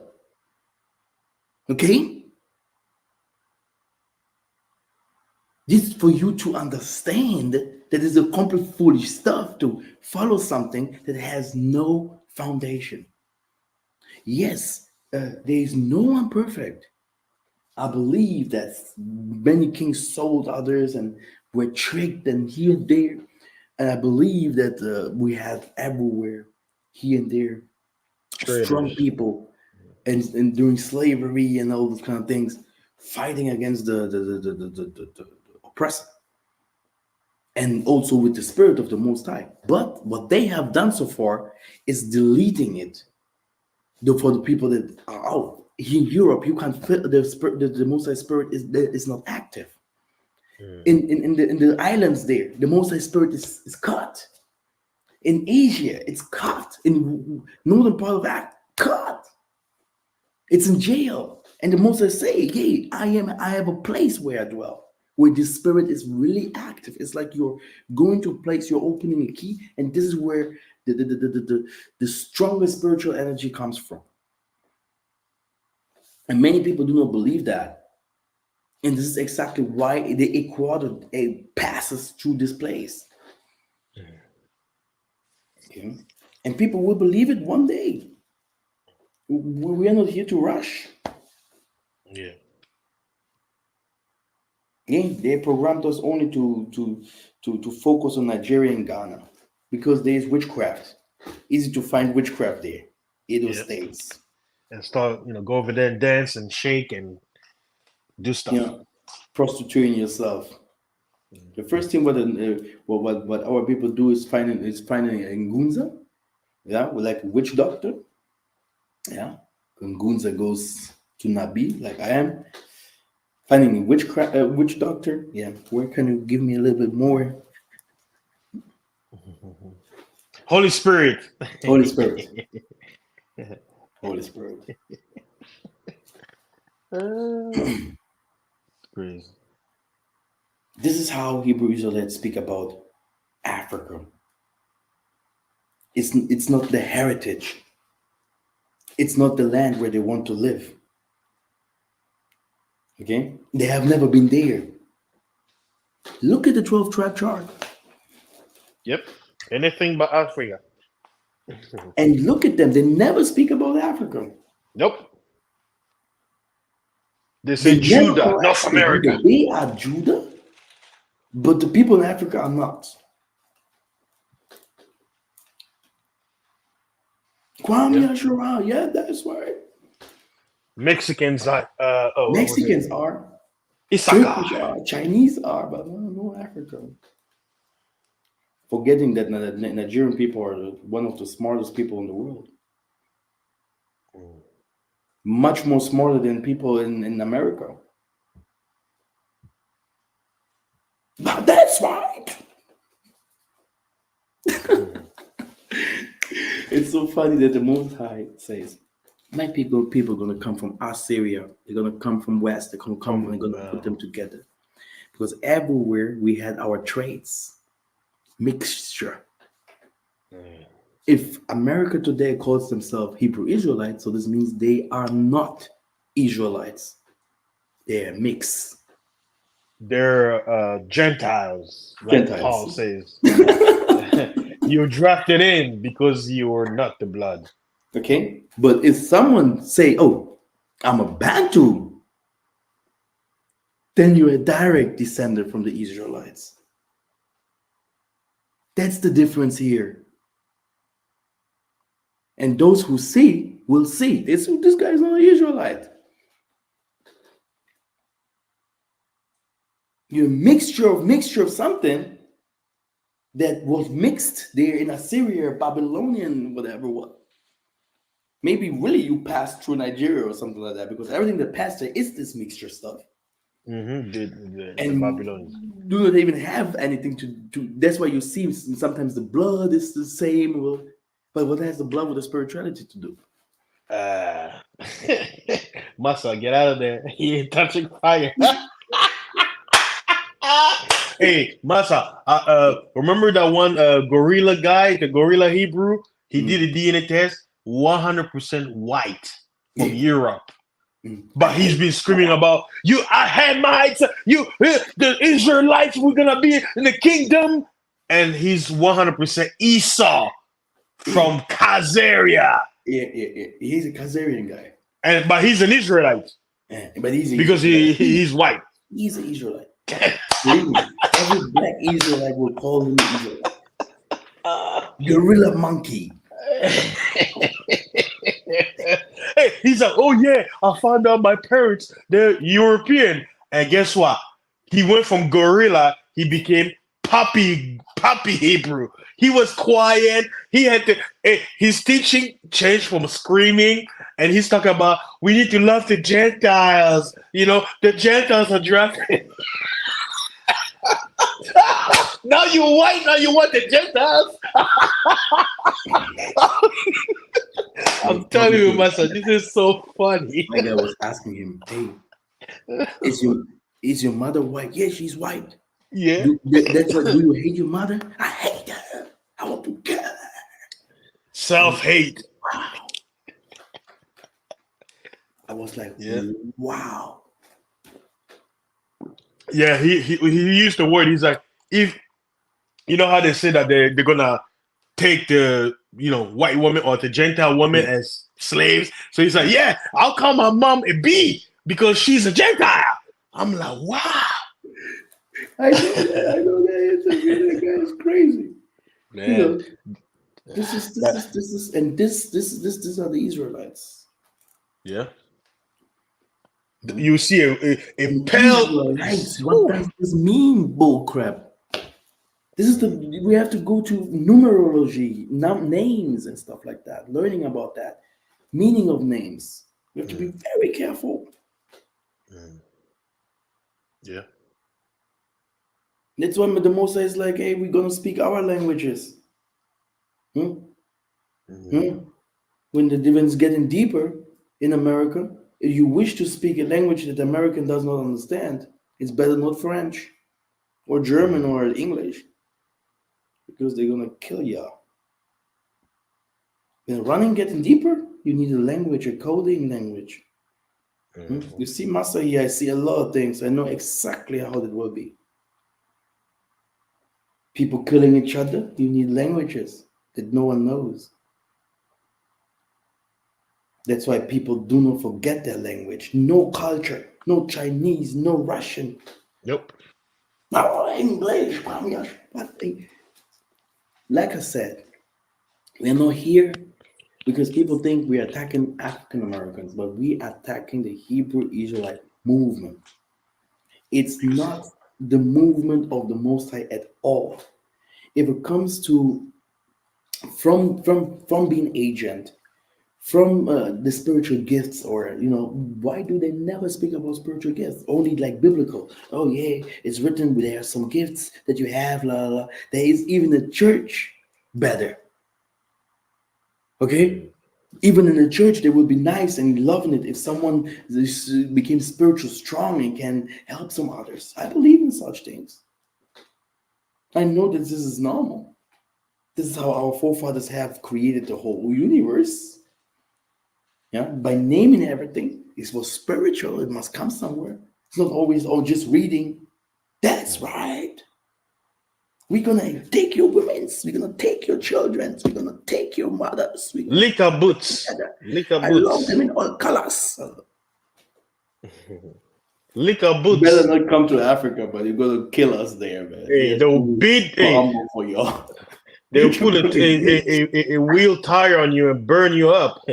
Okay? This is for you to understand that it's a complete foolish stuff to follow something that has no foundation. Yes, there is no one perfect. I believe that many kings sold others and were tricked and here and there. And I believe that we have everywhere, here and there, strong Traders. people and during slavery and all those kind of things, fighting against the oppressor. And also with the spirit of the Most High. But what they have done so far is deleting it. For the people that are out here in Europe, you can't feel the spirit. The Most High Spirit is not active. Mm. In the islands there, the Most High Spirit is cut. In Asia, it's cut. In northern part of Africa, cut. It's in jail. And the Most High say, "Yea, I have a place where I dwell, where the spirit is really active." It's like you're going to a place, you're opening a key, and this is where the strongest spiritual energy comes from. And many people do not believe that. And this is exactly why the equator passes through this place. Okay? And people will believe it one day. We are not here to rush. Yeah. Yeah, they programmed us only to focus on Nigeria and Ghana because there is witchcraft. Easy to find witchcraft there. Edo Yeah. states. And start, go over there and dance and shake and do You stuff. know, prostituting yourself. The first thing what our people do is finding a ngunza, yeah, like a witch doctor, yeah. Ngunza goes to Nabi, like I am, finding a witch doctor, yeah. Where can you give me a little bit more? Holy Spirit. Holy Spirit, Holy Spirit. Crazy. This is how Hebrew Israelites speak about Africa. It's not the heritage. It's not the land where they want to live. Okay, they have never been there. Look at the 12 tribe chart Yep. Anything but Africa. and look at them. They never speak about Africa. Nope. They They say never Judah, call North Africa Judah. America. They are Judah, but the people in Africa are not. Kwame Yeah. Ashraf, yeah, that's right. Mexicans like what was it? Mexicans are, Isaka. Turkish are, Chinese are, but no African. Forgetting that Nigerian people are one of the smartest people in the world, much more smarter than people in America. But that's right. Mhm. It's so funny that the Most High says, "My people are gonna come from Assyria. They're gonna come from West. They're gonna come. They're From gonna put them together because everywhere we had our traits mixture. mm, If America today calls themselves Hebrew Israelites, so this means they are not Israelites. They're mixed they're Gentiles, like Paul Gentiles. says. You're drafted in because you're not the blood. Okay, but if someone say, "Oh, I'm a Bantu," then you're a direct descendant from the Israelites. That's the difference here. And those who see will see this guy is not an Israelite. You're a mixture of something that was mixed there in Assyria, Babylonian, whatever. What? Maybe really you passed through Nigeria or something like that because everything that passed there is this mixture stuff. The And Babylonians. do not even have anything to that's why you see sometimes the blood is the same, but what has the blood with the spirituality to do? Uh, Massa, get out of there. He ain't touching fire. Hey, Massa, remember that one gorilla guy, the gorilla Hebrew? He Mm, did a DNA test, 100% white from yeah. Europe. I But he's hate been screaming about you, I Hamites, you, the Israelites, we're gonna be in the kingdom. And he's 100% Esau yeah, from Khazaria. yeah. He's a Khazarian guy. And but he's an Israelite Yeah, but he's an because Israelite. he's white. He's an Israelite. Believe me, every black Israelite will call him an Israelite. Gorilla monkey. Hey, he's like, oh yeah, I found out my parents they're European, and guess what? He went from gorilla, he became puppy Hebrew. He was quiet. He had to. His teaching changed from screaming, and he's talking about we need to love the Gentiles. You know, the Gentiles are drafted. Now you're white. Now you want the Gentiles. I was I'm telling talking you, to Master, this is so funny. my guy was asking him, "Hey, is your is your mother white?" Yeah, she's white. Yeah. That's what. Do you hate your mother? I hate her. I want to kill her. I was Self hate. wow. I was like, Yeah. wow. Yeah. He used the word. He's like, if you know how they say that they're gonna take the white woman or the Gentile woman Yeah, as slaves. So he's like, yeah, I'll call my mom a B because she's a Gentile. I'm like, wow, I know that. I know that. That guy is crazy. You man. know, That and these are the Israelites. yeah. Hmm? You see a And pale. Israelites, what Whew. does this mean, bull crap? This is the we have to go to numerology, names and stuff like that, learning about that, meaning of names. We have to be Mm, very careful. mm, yeah. That's why the Mosai is like, hey, we're gonna speak our languages. Hmm? Mm, Hmm? When the dividends getting deeper in America, if you wish to speak a language that American does not understand, it's better not French or German mm, or English because they're gonna kill you. When running getting deeper, you need a language, a coding language. You mm, see Masa here, I see a lot of things. I know exactly how it will be. People killing each other, you need languages that no one knows. That's why people do not forget their language. No culture, no Chinese, no Russian, Nope. no English. What? Like I said, we're not here because people think we're attacking African Americans, but we attacking the Hebrew Israelite movement. It's not the movement of the Most High at all. If it comes to from being agent, from the spiritual gifts, or why do they never speak about spiritual gifts? Only like biblical. Oh yeah, it's written there are some gifts that you have. La la. La. There is even a church better. Okay, even in the church, they would be nice and loving it if someone became spiritual strong and can help some others. I believe in such things. I know that this is normal. This is how our forefathers have created the whole universe. Yeah, by naming everything, it was spiritual. It must come somewhere. It's not always just reading. That's right. We're gonna take your women's. We're gonna take your children's. We're gonna take your mothers. We're gonna Liquor put them boots. together. Liquor I love them boots. in all colors. Liquor You better boots. not come to Africa, but you're gonna kill us there, man. We Hey, are they'll too beat. Hey, humble for y'all. they'll You're put gonna get a wheel tire on you and burn you up.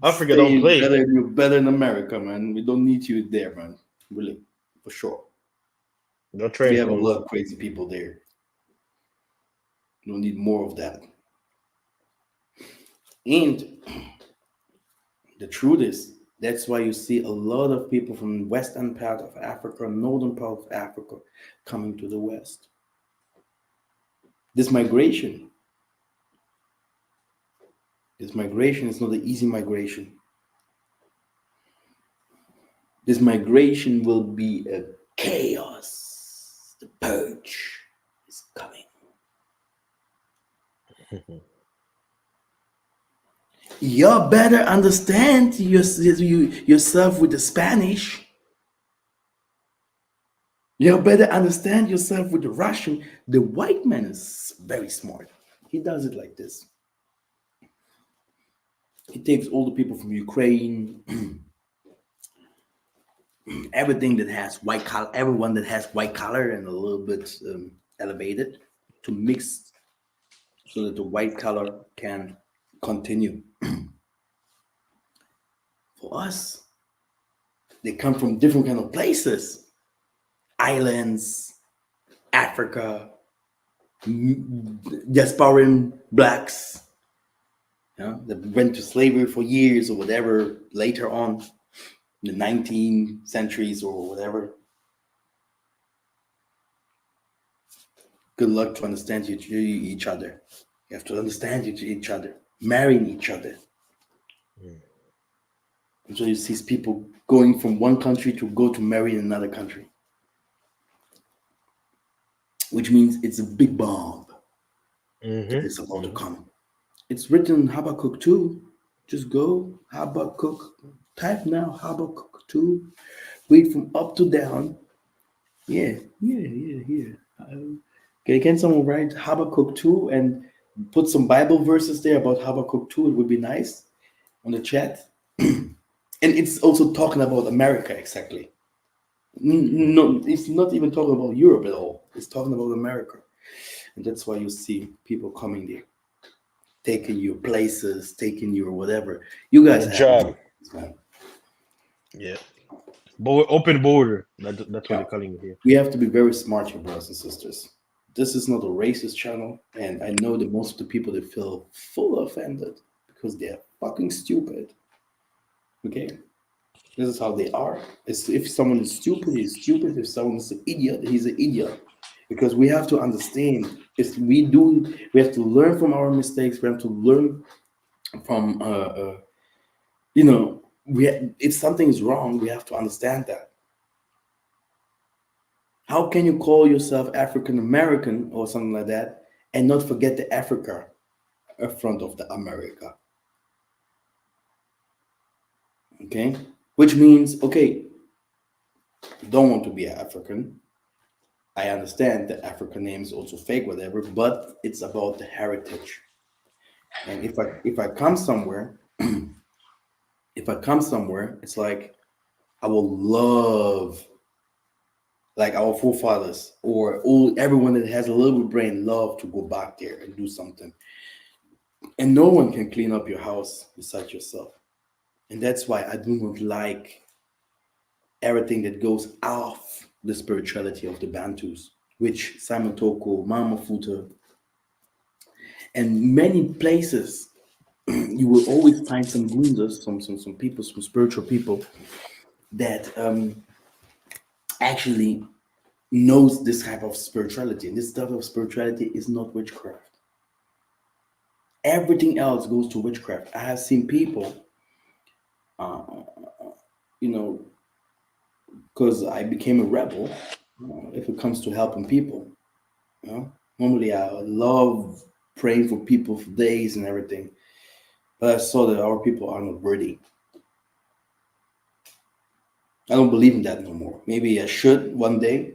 Africa don't stay play. better. You're better in America, man. We don't need you there, man. Really, for sure. Don't try We and have a come. lot of crazy people there. We don't need more of that. And the truth is, that's why you see a lot of people from the western part of Africa, northern part of Africa, coming to the west. This migration, this migration is not an easy migration. This migration will be a chaos. The purge is coming. You better understand yourself with the Spanish. You better understand yourself with the Russian. The white man is very smart. He does it like this. He takes all the people from Ukraine, everything that has white collar, everyone that has white collar and a little bit elevated, to mix so that the white color can continue. For us, they come from different kind of places, islands, Africa, diasporan blacks, that went to slavery for years or whatever later on in the 19th centuries or whatever. Good luck to understand each other. You have to understand each other, marrying each other. And so you see people going from one country to go to marry in another country, which means it's a big bomb that is about to Mm-hmm. come. It's written in Habakkuk 2. Just go, Habakkuk, type now, Habakkuk 2. Read from up to down. Yeah. Okay, can someone write Habakkuk 2 and put some Bible verses there about Habakkuk 2? It would be nice on the chat. And it's also talking about America exactly. No, it's not even talking about Europe at all. It's talking about America. And that's why you see people coming there, taking your places, taking your whatever. You guys Your have job. man. Yeah. Open border. That's what Yeah. they're calling it here. We have to be very smart here, brothers and sisters. This is not a racist channel, and I know that most of the people they feel full offended because they're fucking stupid. Okay? This is how they are. If someone is stupid, he's stupid. If someone is an idiot, he's an idiot. Because we have to understand, we have to learn from our mistakes. We have to learn from, if something is wrong, we have to understand that. How can you call yourself African American or something like that and not forget the Africa in front of the America? Okay? Which means, okay, you don't want to be African. I understand the African name is also fake, whatever, but it's about the heritage. And if I come somewhere, if I come somewhere, it's like I will love like our forefathers or all everyone that has a little bit brain love to go back there and do something. And no one can clean up your house besides yourself. And that's why I do not like everything that goes off the spirituality of the Bantus, which Simon Toko, Mama Futa, and many places you will always find some gundas, some people, some spiritual people that actually knows this type of spirituality. And this type of spirituality is not witchcraft. Everything else goes to witchcraft. I have seen people, you know, because I became a rebel. If it comes to helping people, you know, normally I love praying for people for days and everything. But I saw that our people are not worthy. I don't believe in that no more. Maybe I should one day.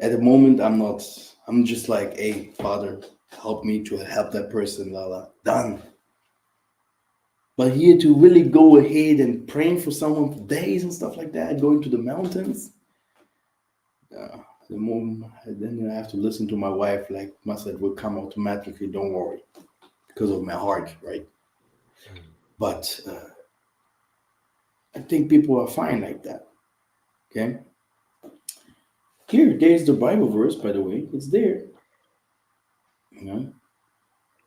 At the moment, I'm not. I'm just like, hey, Father, help me to help that person. La la, done. But here to really go ahead and praying for someone for days and stuff like that, going to the mountains. The moment then I have to listen to my wife. Like Masad will come automatically. Don't worry, because of my heart, right? But I think people are fine like that. Okay. Here, there's the Bible verse, by the way. It's there. You know?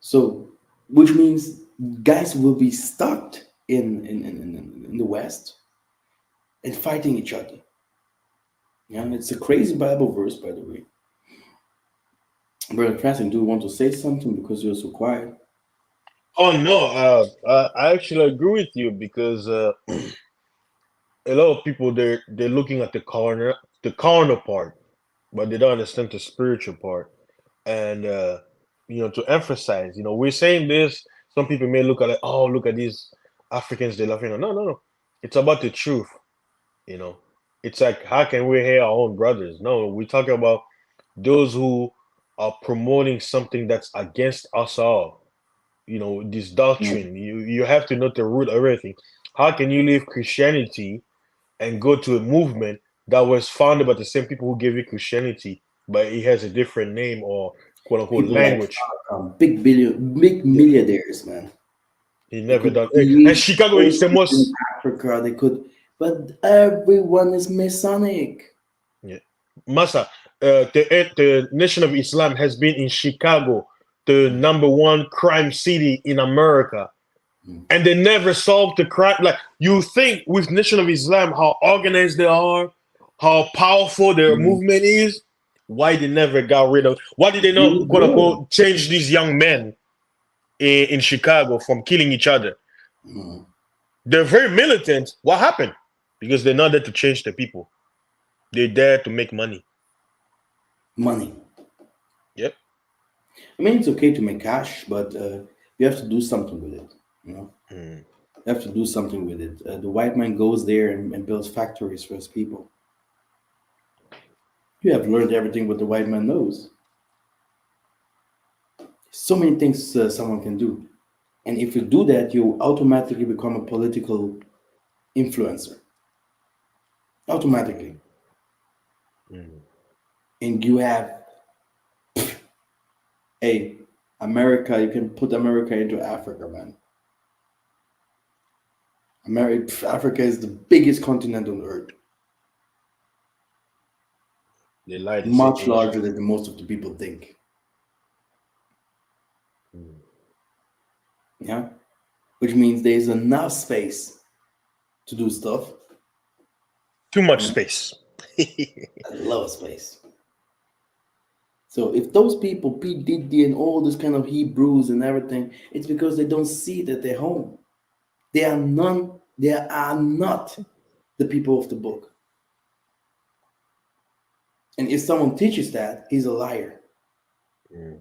So, which means guys will be stuck in the West and fighting each other. Yeah, it's a crazy Bible verse, by the way. Brother Francis, do you want to say something because you're so quiet? Oh no, I actually agree with you because a lot of people they're looking at the carnal part, but they don't understand the spiritual part. And to emphasize, we're saying this. Some people may look at it, oh, look at these Africans, they're laughing. No, no, no. It's about the truth. You know, it's like how can we hear our own brothers? No, we're talking about those who are promoting something that's against us all. This Mm. doctrine. You have to know the root of everything. How can you leave Christianity and go to a movement that was founded by the same people who gave you Christianity, but it has a different name or quote unquote People like language? big Yeah, milliardaires, man. he They never could done. And create Chicago is the churches in most. Africa. They could, but everyone is Masonic. Yeah. Masa, the Nation of Islam has been in Chicago, the number one crime city in America, Mm. and they never solved the crime. Like you think with Nation of Islam, how organized they are, how powerful their Mm. movement is. Why they never got rid of? Why did they Here not we quote go. unquote change these young men in Chicago from killing each other? Mm. They're very militant. What happened? Because they're not there to change the people. They're there to make money. Money. Yep. I mean, it's okay to make cash, but you have to do something with it. You know, Mm. you have to do something with it. The white man goes there and builds factories for his people. You have learned everything what the white man knows. So many things someone can do, and if you do that, you automatically become a political influencer. Automatically, Mm. and you have a America. You can put America into Africa, man. Africa is the biggest continent on earth, They lie. They say much Asia. larger than most of the people think. Mm. Yeah, which means there's enough space to do stuff. Too much Yeah, space. a lot of space. So if those people, P. Diddy and all this kind of Hebrews and everything, it's because they don't see that they're home. They are none. They are not the people of the book. And if someone teaches that, he's a liar. Mm.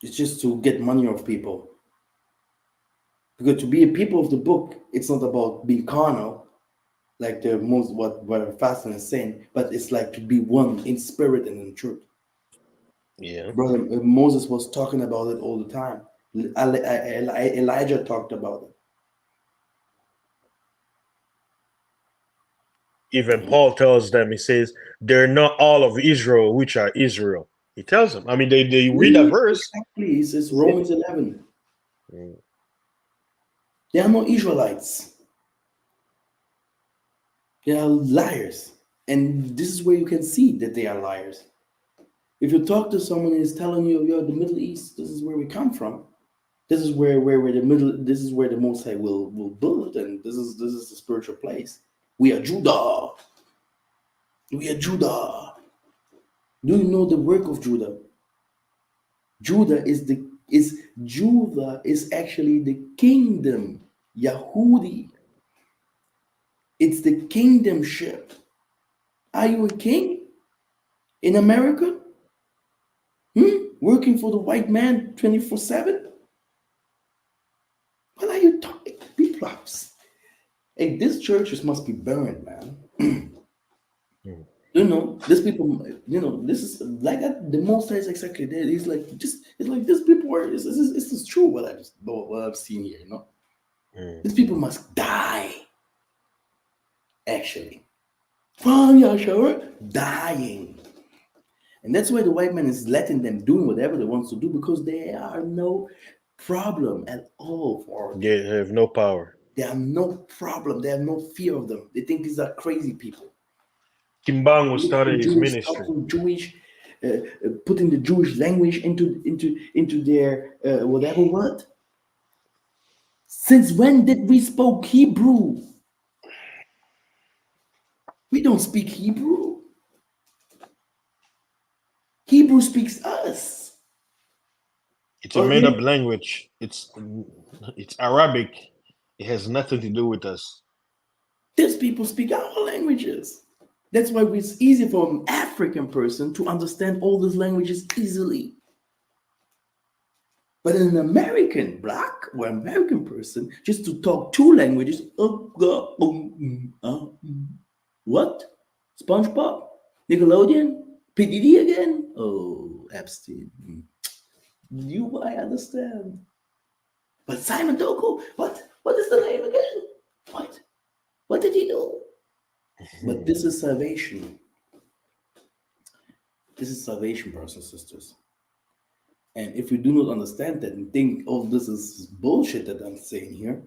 It's just to get money off people. Because to be a people of the book, it's not about being carnal, like the most what fasting and saying, but it's like to be one in spirit and in truth. Yeah. Brother Moses was talking about it all the time. Elijah talked about it. Even Paul tells them, he says, they're not all of Israel, which are Israel. He tells them. I mean, they read that Yeah, verse. exactly. It says Yeah. Romans 11. Mm. They are no Israelites. They are liars. And this is where you can see that they are liars. If you talk to someone and is telling you, yo, the Middle East, this is where we come from. This is where the middle, this is where the Most High will build, and this is the spiritual place. We are Judah. We are Judah. Do you know the work of Judah? Judah is actually the kingdom. Yahudi. It's the kingdomship. Are you a king in America? Working for the white man 24/7? What are you talking? People are. Hey, these churches must be burned, man. Mm. These people, this is like that. The most High is exactly that. It's like just, it's like these people are. This is true. What I've seen here. Mm. These people must die. Actually, from Yahshua dying, and that's why the white man is letting them do whatever they want to do because they are no problem at all for them. They have no power. They have no problem. They have no fear of them. They think these are crazy people. Kimbang was started Talking his Jewish, ministry. talking Jewish, putting the Jewish language into their whatever what. Since when did we spoke Hebrew? We don't speak Hebrew. Hebrew speaks us. It's a made up Okay, language. It's Arabic. It has nothing to do with us. these people speak our languages. That's why it's easy for an African person to understand all these languages easily. But an American black or American person, just to talk two languages, what? SpongeBob? Nickelodeon? PDD again? Oh, Epstein. You, I understand. But Simon Doku, what? What is the name again? What? What did he do? But this is salvation. This is salvation, brothers and sisters. And if you do not understand that and think, oh, this is bullshit that I'm saying here,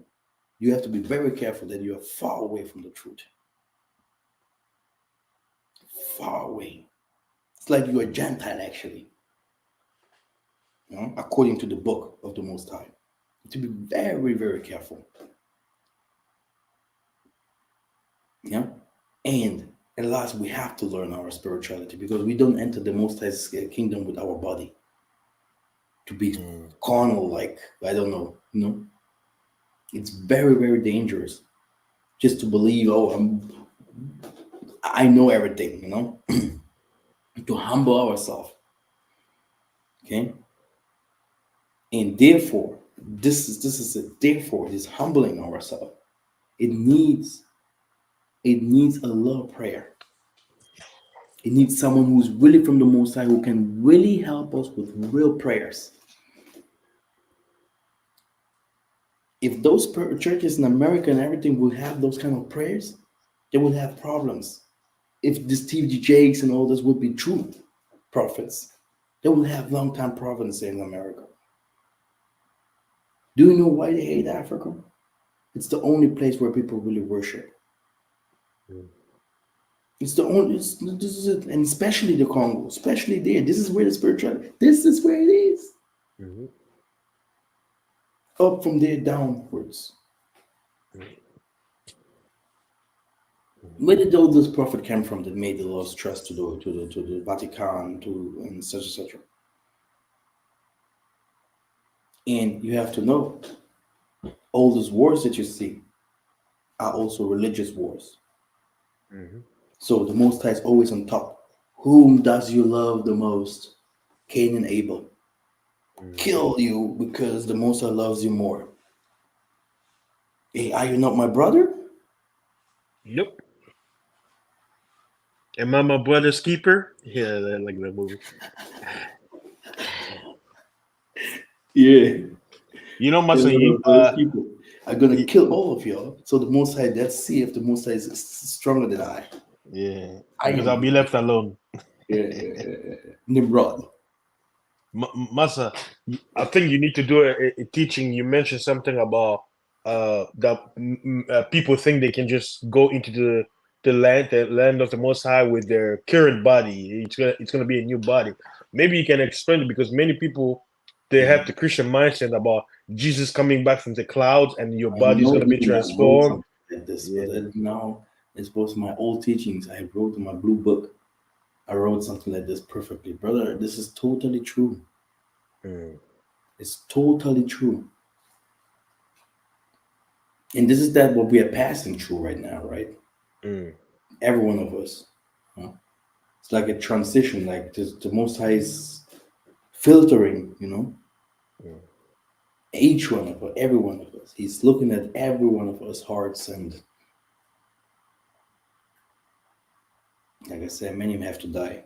you have to be very careful that you are far away from the truth. Far away. It's like you're a Gentile, actually, according to the book of the Most High. To be very, very careful. Yeah. And last, we have to learn our spirituality because we don't enter the Most High's kingdom with our body to be Mm. carnal, like, I don't know, It's very, very dangerous just to believe, oh, I know everything, to humble ourselves. Okay. And therefore, this is it. Therefore, it is humbling ourselves. It needs it needs a lot of prayer. It needs someone who's really from the Most High who can really help us with real prayers. If those churches in America and everything would have those kind of prayers, they would have problems. If the Steve D. Jakes and all this would be true prophets, they would have long time prophets in America. Do you know why they hate Africa? It's the only place where people really worship. Mm. It's the only, this is it, and especially the Congo, especially there. This is where the spirituality. This is where it is. Mhm. Up from there downwards. Where did all this prophet come from that made the Lord's trust to the Vatican to and such and such? And you have to know all these wars that you see are also religious wars. Mhm. So the Most High is always on top. Whom does you love the most? Cain and Abel. Mhm. Kill you because the Most High loves you more. Hey, are you not my brother? Nope. Am I my brother's keeper? Yeah, I like that movie. Yeah. You know, And Master, one you of those people are gonna y- kill all of y'all. So the Most High, let's see if the Most High is stronger than I. yeah, I because am I'll be weak. left alone. Yeah, yeah, yeah, yeah. Nimrod. Masa, I think you need to do a teaching. You mentioned something about that people think they can just go into the land of the Most High with their current body. It's gonna be a new body. Maybe you can explain it because many people they have the Mhm. Christian mindset about Jesus coming back from the clouds and your I body is know gonna be even I wrote transformed. something like this, but Yeah. now it's both my old teachings. I wrote in my blue book. I wrote something like this perfectly, brother. This is totally true. Mm, It's totally true, and this is that what we are passing through right now, right? mm, Every one of us. Huh? It's like a transition, like the Most High is filtering, mm, each one of us, every one of us. He's looking at every one of us hearts, and like I said, many have to die,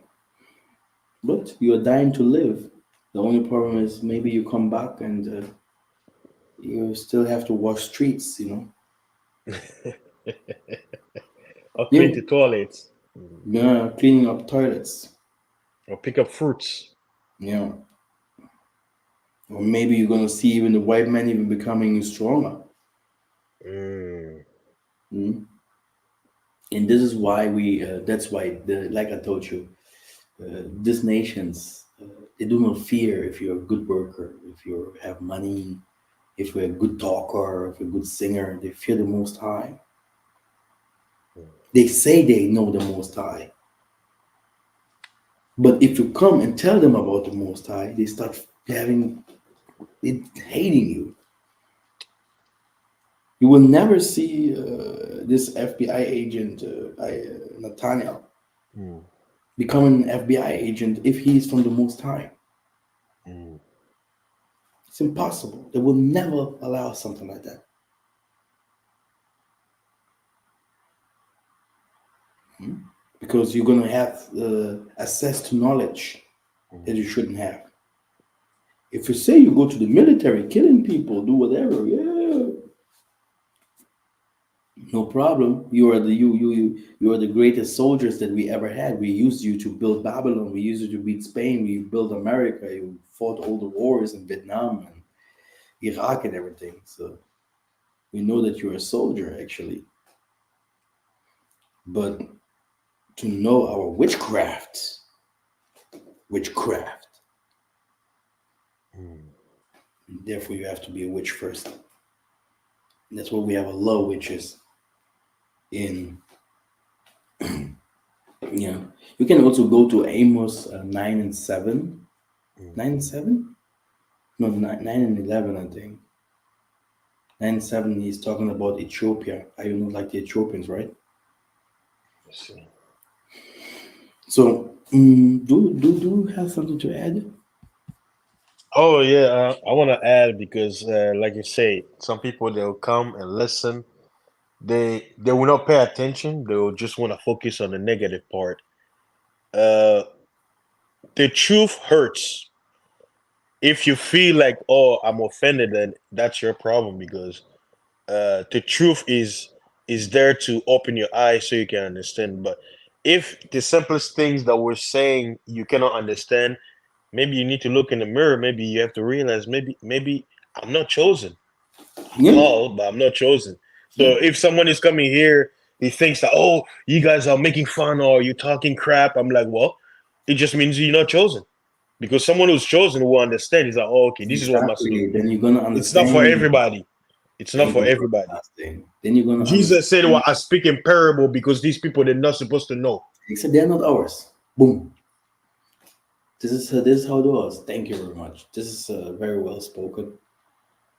but you are dying to live. The only problem mm. is maybe you come back and you still have to wash streets. Or clean Yeah, the toilets. yeah, cleaning up toilets. Or pick up fruits. Yeah, or maybe you're gonna see even the white man even becoming stronger. Mm, Mm. And this is why that's why like I told you, these nations, they do not fear if you're a good worker, if you have money, if you're a good talker, if you're a good singer. They fear the Most High. mm, They say they know the Most High, but if you come and tell them about the Most High, they start having it hating you. You will never see this FBI agent, Nathaniel, mm, becoming an FBI agent if he is from the Most High. mm, It's impossible. They will never allow something like that. Because you're going to have access to knowledge that mm. you shouldn't have. If you say you go to the military, killing people, do whatever, yeah, no problem. You are the greatest soldiers that we ever had. We used you to build Babylon. We used you to beat Spain. We built America. You fought all the wars in Vietnam and Iraq and everything. So we know that you're a soldier actually. But to know our witchcraft, Mm, therefore you have to be a witch first. And that's why we have a law, which is in, you can also go to Amos 9 and 7. mm. 9 and 7? No, 9 and 11, I think. 9 and 7, he's talking about Ethiopia. I do not like the Ethiopians, right? Let's see. So, do you have something to add? Oh yeah, I want to add because, like you say, some people they'll come and listen. They will not pay attention. They will just want to focus on the negative part. Uh, the truth hurts. If you feel like, oh, I'm offended, then that's your problem because the truth is there to open your eyes so you can understand. But if the simplest things that we're saying you cannot understand, maybe you need to look in the mirror. Maybe you have to realize maybe I'm not chosen. I'm Yeah, called, but I'm not chosen. yeah, So if someone is coming here, he thinks that, oh, you guys are making fun or you're talking crap. I'm like, well, it just means you're not chosen. Because someone who's chosen will understand. He's like, oh, okay, this is what I must do. exactly. Then you're gonna It's not for understand. everybody. It's not Thank for you for the everybody. last thing. Then you're gonna Jesus said, understand. well, I speak in parable because these people they're not supposed to know. He said they're not ours. Boom. This is how it was. Thank you very much. This is very well spoken.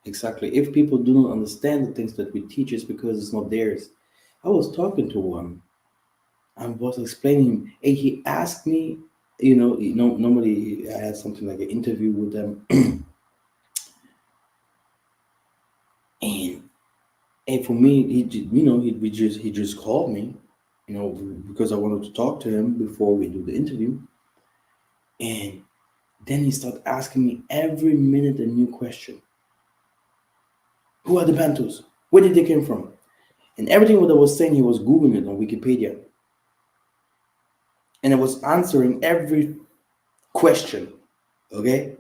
Exactly. If people do not understand the things that we teach, it's because it's not theirs. I was talking to one and was explaining. And he asked me, normally I had something like an interview with them, and for me, he just called me, because I wanted to talk to him before we do the interview, and then he started asking me every minute a new question. Who are the Bantus? Where did they come from? And everything what I was saying, he was googling it on Wikipedia, and I was answering every question. Okay,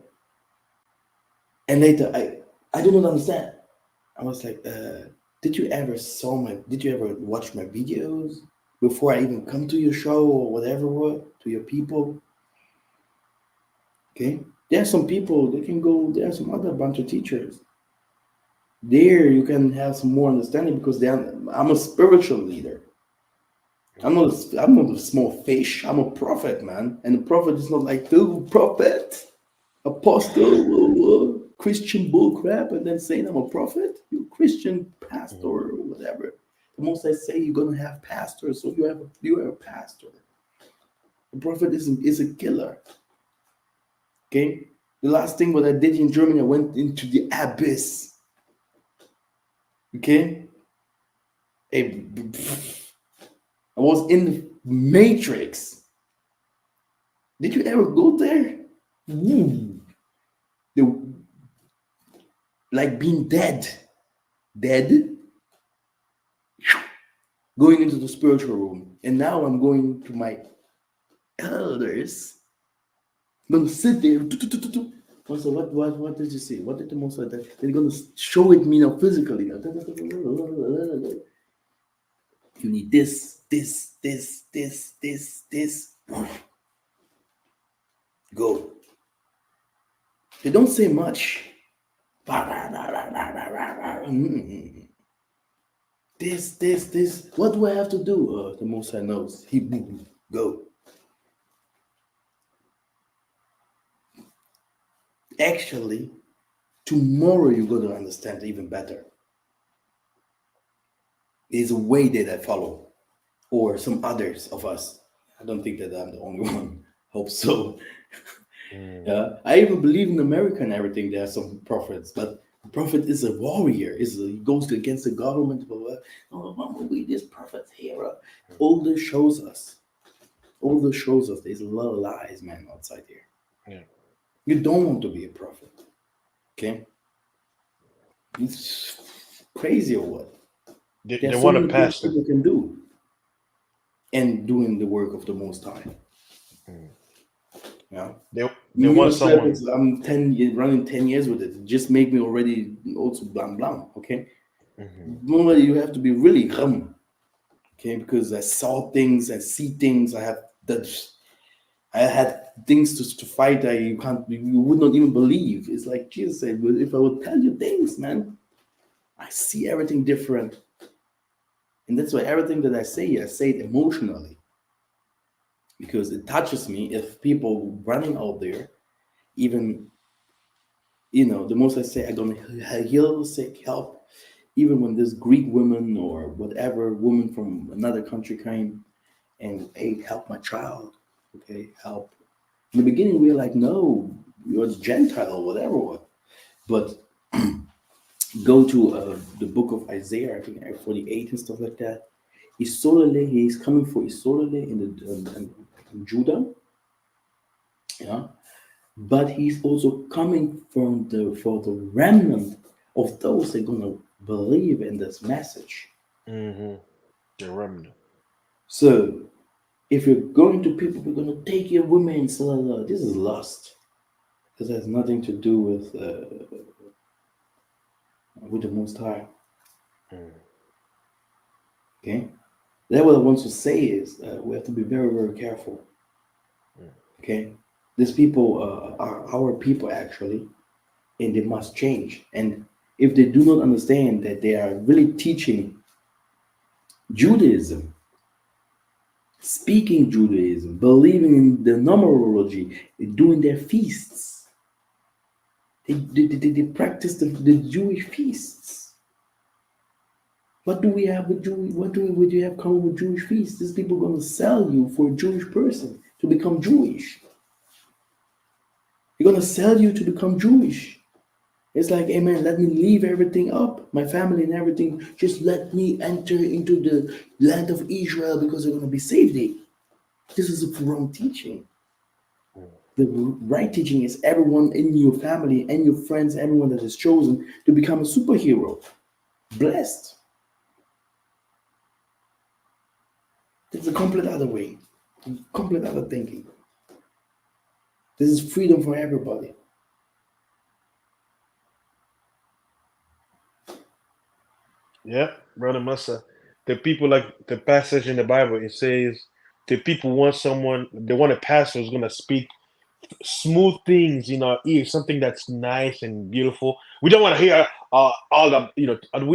and later I do not understand. I was like, did you ever watch my videos before I even come to your show or whatever, what to your people? Okay, there are some people they can go. There are some other bunch of teachers there. You can have some more understanding because I'm a spiritual leader. I'm not a small fish. I'm a prophet, man, and a prophet is not like the prophet, apostle, Christian bull crap, and then saying I'm a prophet. You Christian pastor Mm, or whatever. The most I say you're gonna have pastors, so you are a pastor. A prophet is a killer. Okay. The last thing what I did in Germany, I went into the abyss. Okay. I was in the matrix. Did you ever go there? Ooh, the, like being dead, going into the spiritual room. And now I'm going to my elders. I'm gonna sit there. So what did you see? What did the most like that? They're gonna show it me now physically. You need this. Go. They don't say much. This. What do I have to do? The most I knows. He go. Actually, tomorrow you're going to understand even better. There's a way that I follow, or some others of us. I don't think that I'm the only one. Hope so. mm, Yeah, I even believe in America and everything. There are some prophets, but the prophet is a warrior. He goes against the government. Blah, blah. Oh, we this prophet's hero. All this shows us. All this shows us there's a lot of lies, man, outside here. yeah. You don't want to be a prophet, okay? It's crazy or what? They There's so want a many things pastor. people can do and doing the work of the Most High. Mm. Yeah. They Me want myself, someone. I'm 10 years, running 10 years with it. It just make me already also blam blam. Okay. Hmm. Normally you have to be really hum. Okay, because I saw things, I see things, I had things to fight that you would not even believe. It's like Jesus said, "Well, if I would tell you things, man, I see everything different." And that's why everything that I say it emotionally because it touches me if people running out there, even the most I say, I'm gonna heal, seek help, even when this Greek woman or whatever woman from another country came and hey, help my child, okay, help. In the beginning, we were like, no, you're a Gentile or whatever, but go to the book of Isaiah, I think 48 and stuff like that. Isolele, he's coming for Isolele in Judah, yeah. But he's also coming from the for the remnant of those that are gonna believe in this message. Hmm. The remnant. So if you're going to people, we're gonna take your women, so this is lust. This has nothing to do with the Most High. Mm, Okay, that what I want to say is we have to be very very careful. mm, Okay, these people are our people actually, and they must change. And if they do not understand that they are really teaching Judaism, speaking Judaism, believing in the numerology, doing their feasts, they practice the Jewish feasts. What do we have with Jewish? Would you have come with Jewish feasts? These people are going to sell you for a Jewish person to become Jewish. They're going to sell you to become Jewish. It's like, hey man, let me leave everything up, my family and everything. Just let me enter into the land of Israel because they're going to be saved. This is a wrong teaching. mm. The right teaching is everyone in your family and your friends, everyone that is chosen to become a superhero. Blessed. It's a complete other way, complete other thinking. This is freedom for everybody. Yeah, brother Musa. The people like the passage in the Bible. It says the people want someone. They want a pastor who's gonna speak smooth things in our ears, something that's nice and beautiful. We don't want to hear all the, we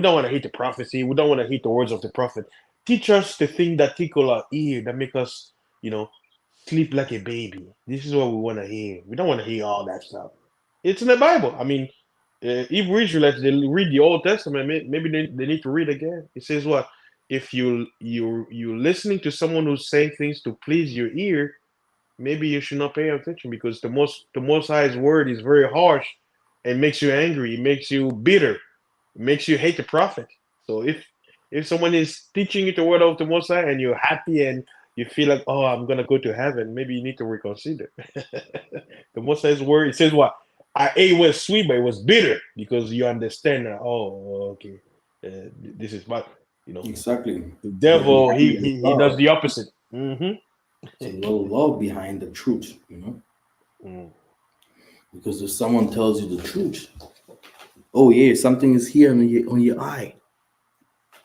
don't want to hear the prophecy. We don't want to hear the words of the prophet. Teach us the thing that tickle our ear, that make us, you know, sleep like a baby. This is what we want to hear. We don't want to hear all that stuff. It's in the Bible. I mean, Hebrew Israelites, they read the Old Testament. Maybe they need to read again. It says what? If you listening to someone who's saying things to please your ear, maybe you should not pay attention, because the most high's word is very harsh and makes you angry, it makes you bitter, it makes you hate the prophet. So if someone is teaching you the word of the most high and you're happy and you feel like, oh, I'm gonna go to heaven, maybe you need to reconsider. The most high's word, it says what? I ate was sweet, but it was bitter, because you understand that, oh, okay, this is what, you know Exactly. the But devil, behind he it is he, he does love. the opposite. Mm-hmm. It's a little love behind the truth, Mm. because if someone tells you the truth, oh yeah, something is here on your eye.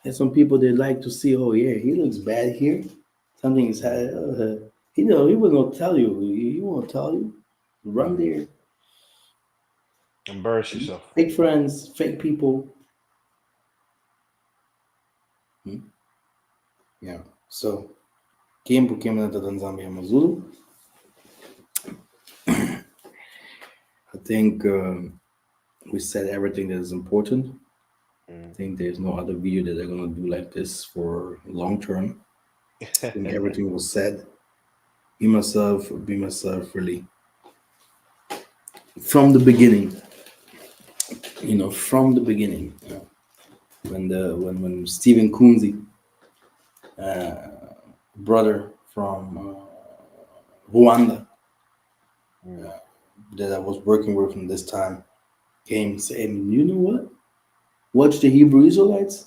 And some people they like to see, oh yeah, he looks bad here. Something is Mm. he will not tell you. He won't tell you. Run Mm. there. Embarrass yourself. Fake friends, fake people. Hmm? Yeah. So Kiempo Kiempo Tanzania Mazulu. I think we said everything that is important. I Mm. think there's no other video that they're gonna do like this for long term. I think everything was said. Be myself, really. From the beginning, from the beginning. When Stephen Kunzi, brother from Rwanda, Mm. that I was working with from this time, came saying, you know what? Watch the Hebrew Israelites.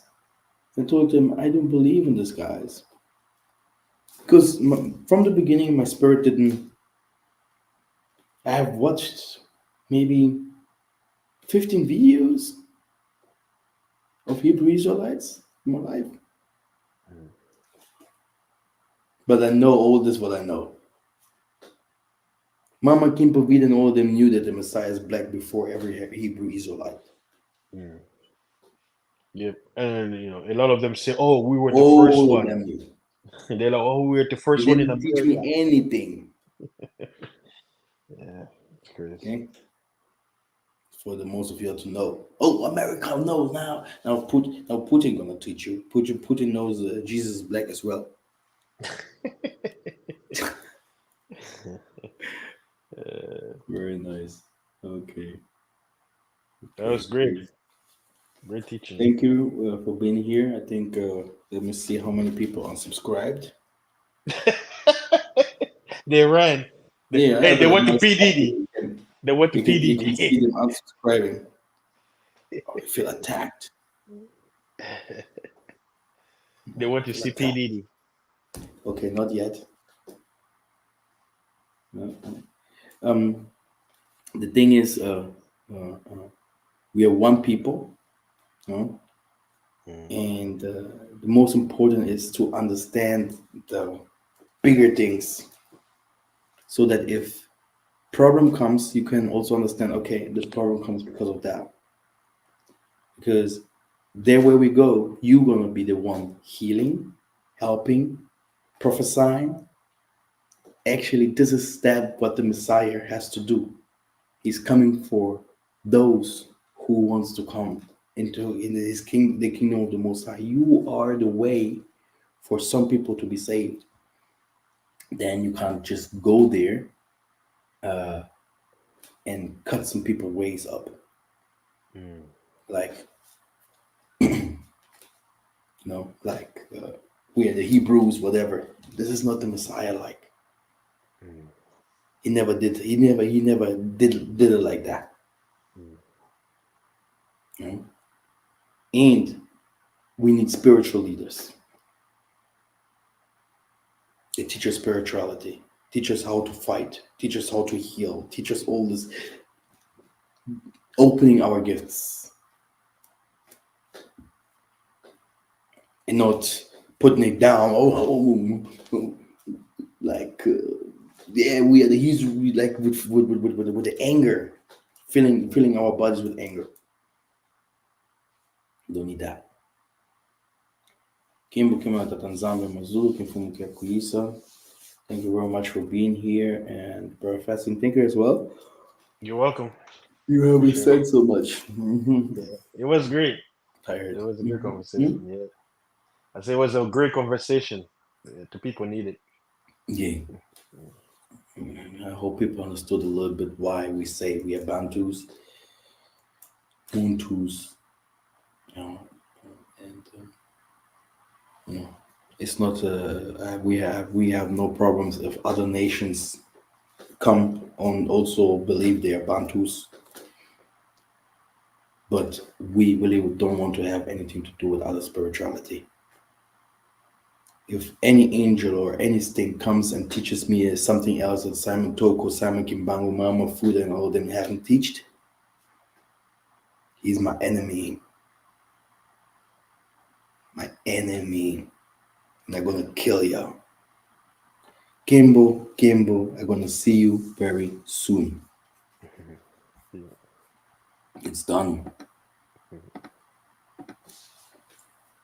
I told them, I don't believe in this, guys. Because from the beginning, my spirit didn't. I have watched maybe 15 videos of Hebrew Israelites in my life. Mm. But I know all this what I know. Mama Kimpovit and all of them knew that the Messiah is black before every Hebrew Israelite. Mm. Yep. And a lot of them say, "Oh, we were the first All of one." them knew. They're like, "Oh, we were the They first one in didn't teach America." me anything. Yeah, it's crazy. Okay? For the most of you to know. Oh, America knows now. Now Putin gonna teach you. Putin knows Jesus is black as well. Uh, Very nice. Okay. that Okay. was great. Great. Great teaching. Thank you for being here. I think let me see how many people unsubscribed. They ran. Yeah, I Hey, have they a went to nice photo. PDD. They went to You can PDD. see them unsubscribing. Oh, I feel attacked. They went I to feel see attacked. PDD. Okay, not yet. No. Um, the thing is, we are one people, you know, Mm. and the most important is to understand the bigger things, so that if problem comes, you can also understand. Okay, this problem comes because of that. Because there, where we go, you're gonna be the one healing, helping, prophesying. Actually, this is that what the Messiah has to do. He's coming for those who wants to come into his king, the kingdom of the Most High. You are the way for some people to be saved. Then you can't just go there and cut some people ways up, Mm. like like we are the Hebrews, whatever. This is not the Messiah. Like Mm. he never did. He never did it like that. Mm. You know? And we need spiritual leaders. They teach us spirituality. teach us how to fight, teach us how to heal, teach us all this, opening our gifts and not putting it down. Like yeah, we are the he's we like with the anger, filling our bodies with anger. Don't need that. Kimbo Kimata Tanzania Mazulu, Kimfumukia Kuisa. Thank you very much for being here and professing thinker as well. You're welcome. You For haven't sure. said so much. Yeah. It was great. It Tired. was a good conversation. Yeah. I say it was a great conversation. The people need it. Yeah. I hope people understood a little bit why we say we are Bantus, Buntus, you know, and you know, it's not. We have no problems if other nations come and also believe they are Bantus, but we really don't want to have anything to do with other spirituality. If any angel or anything comes and teaches me something else that Simon Toko, Simon Kimbangu, Mama Food, and all of them haven't teached, he's my enemy. My enemy. And I'm gonna kill you. Kimbo, Kimbo, I'm gonna see you very soon. Yeah. It's done.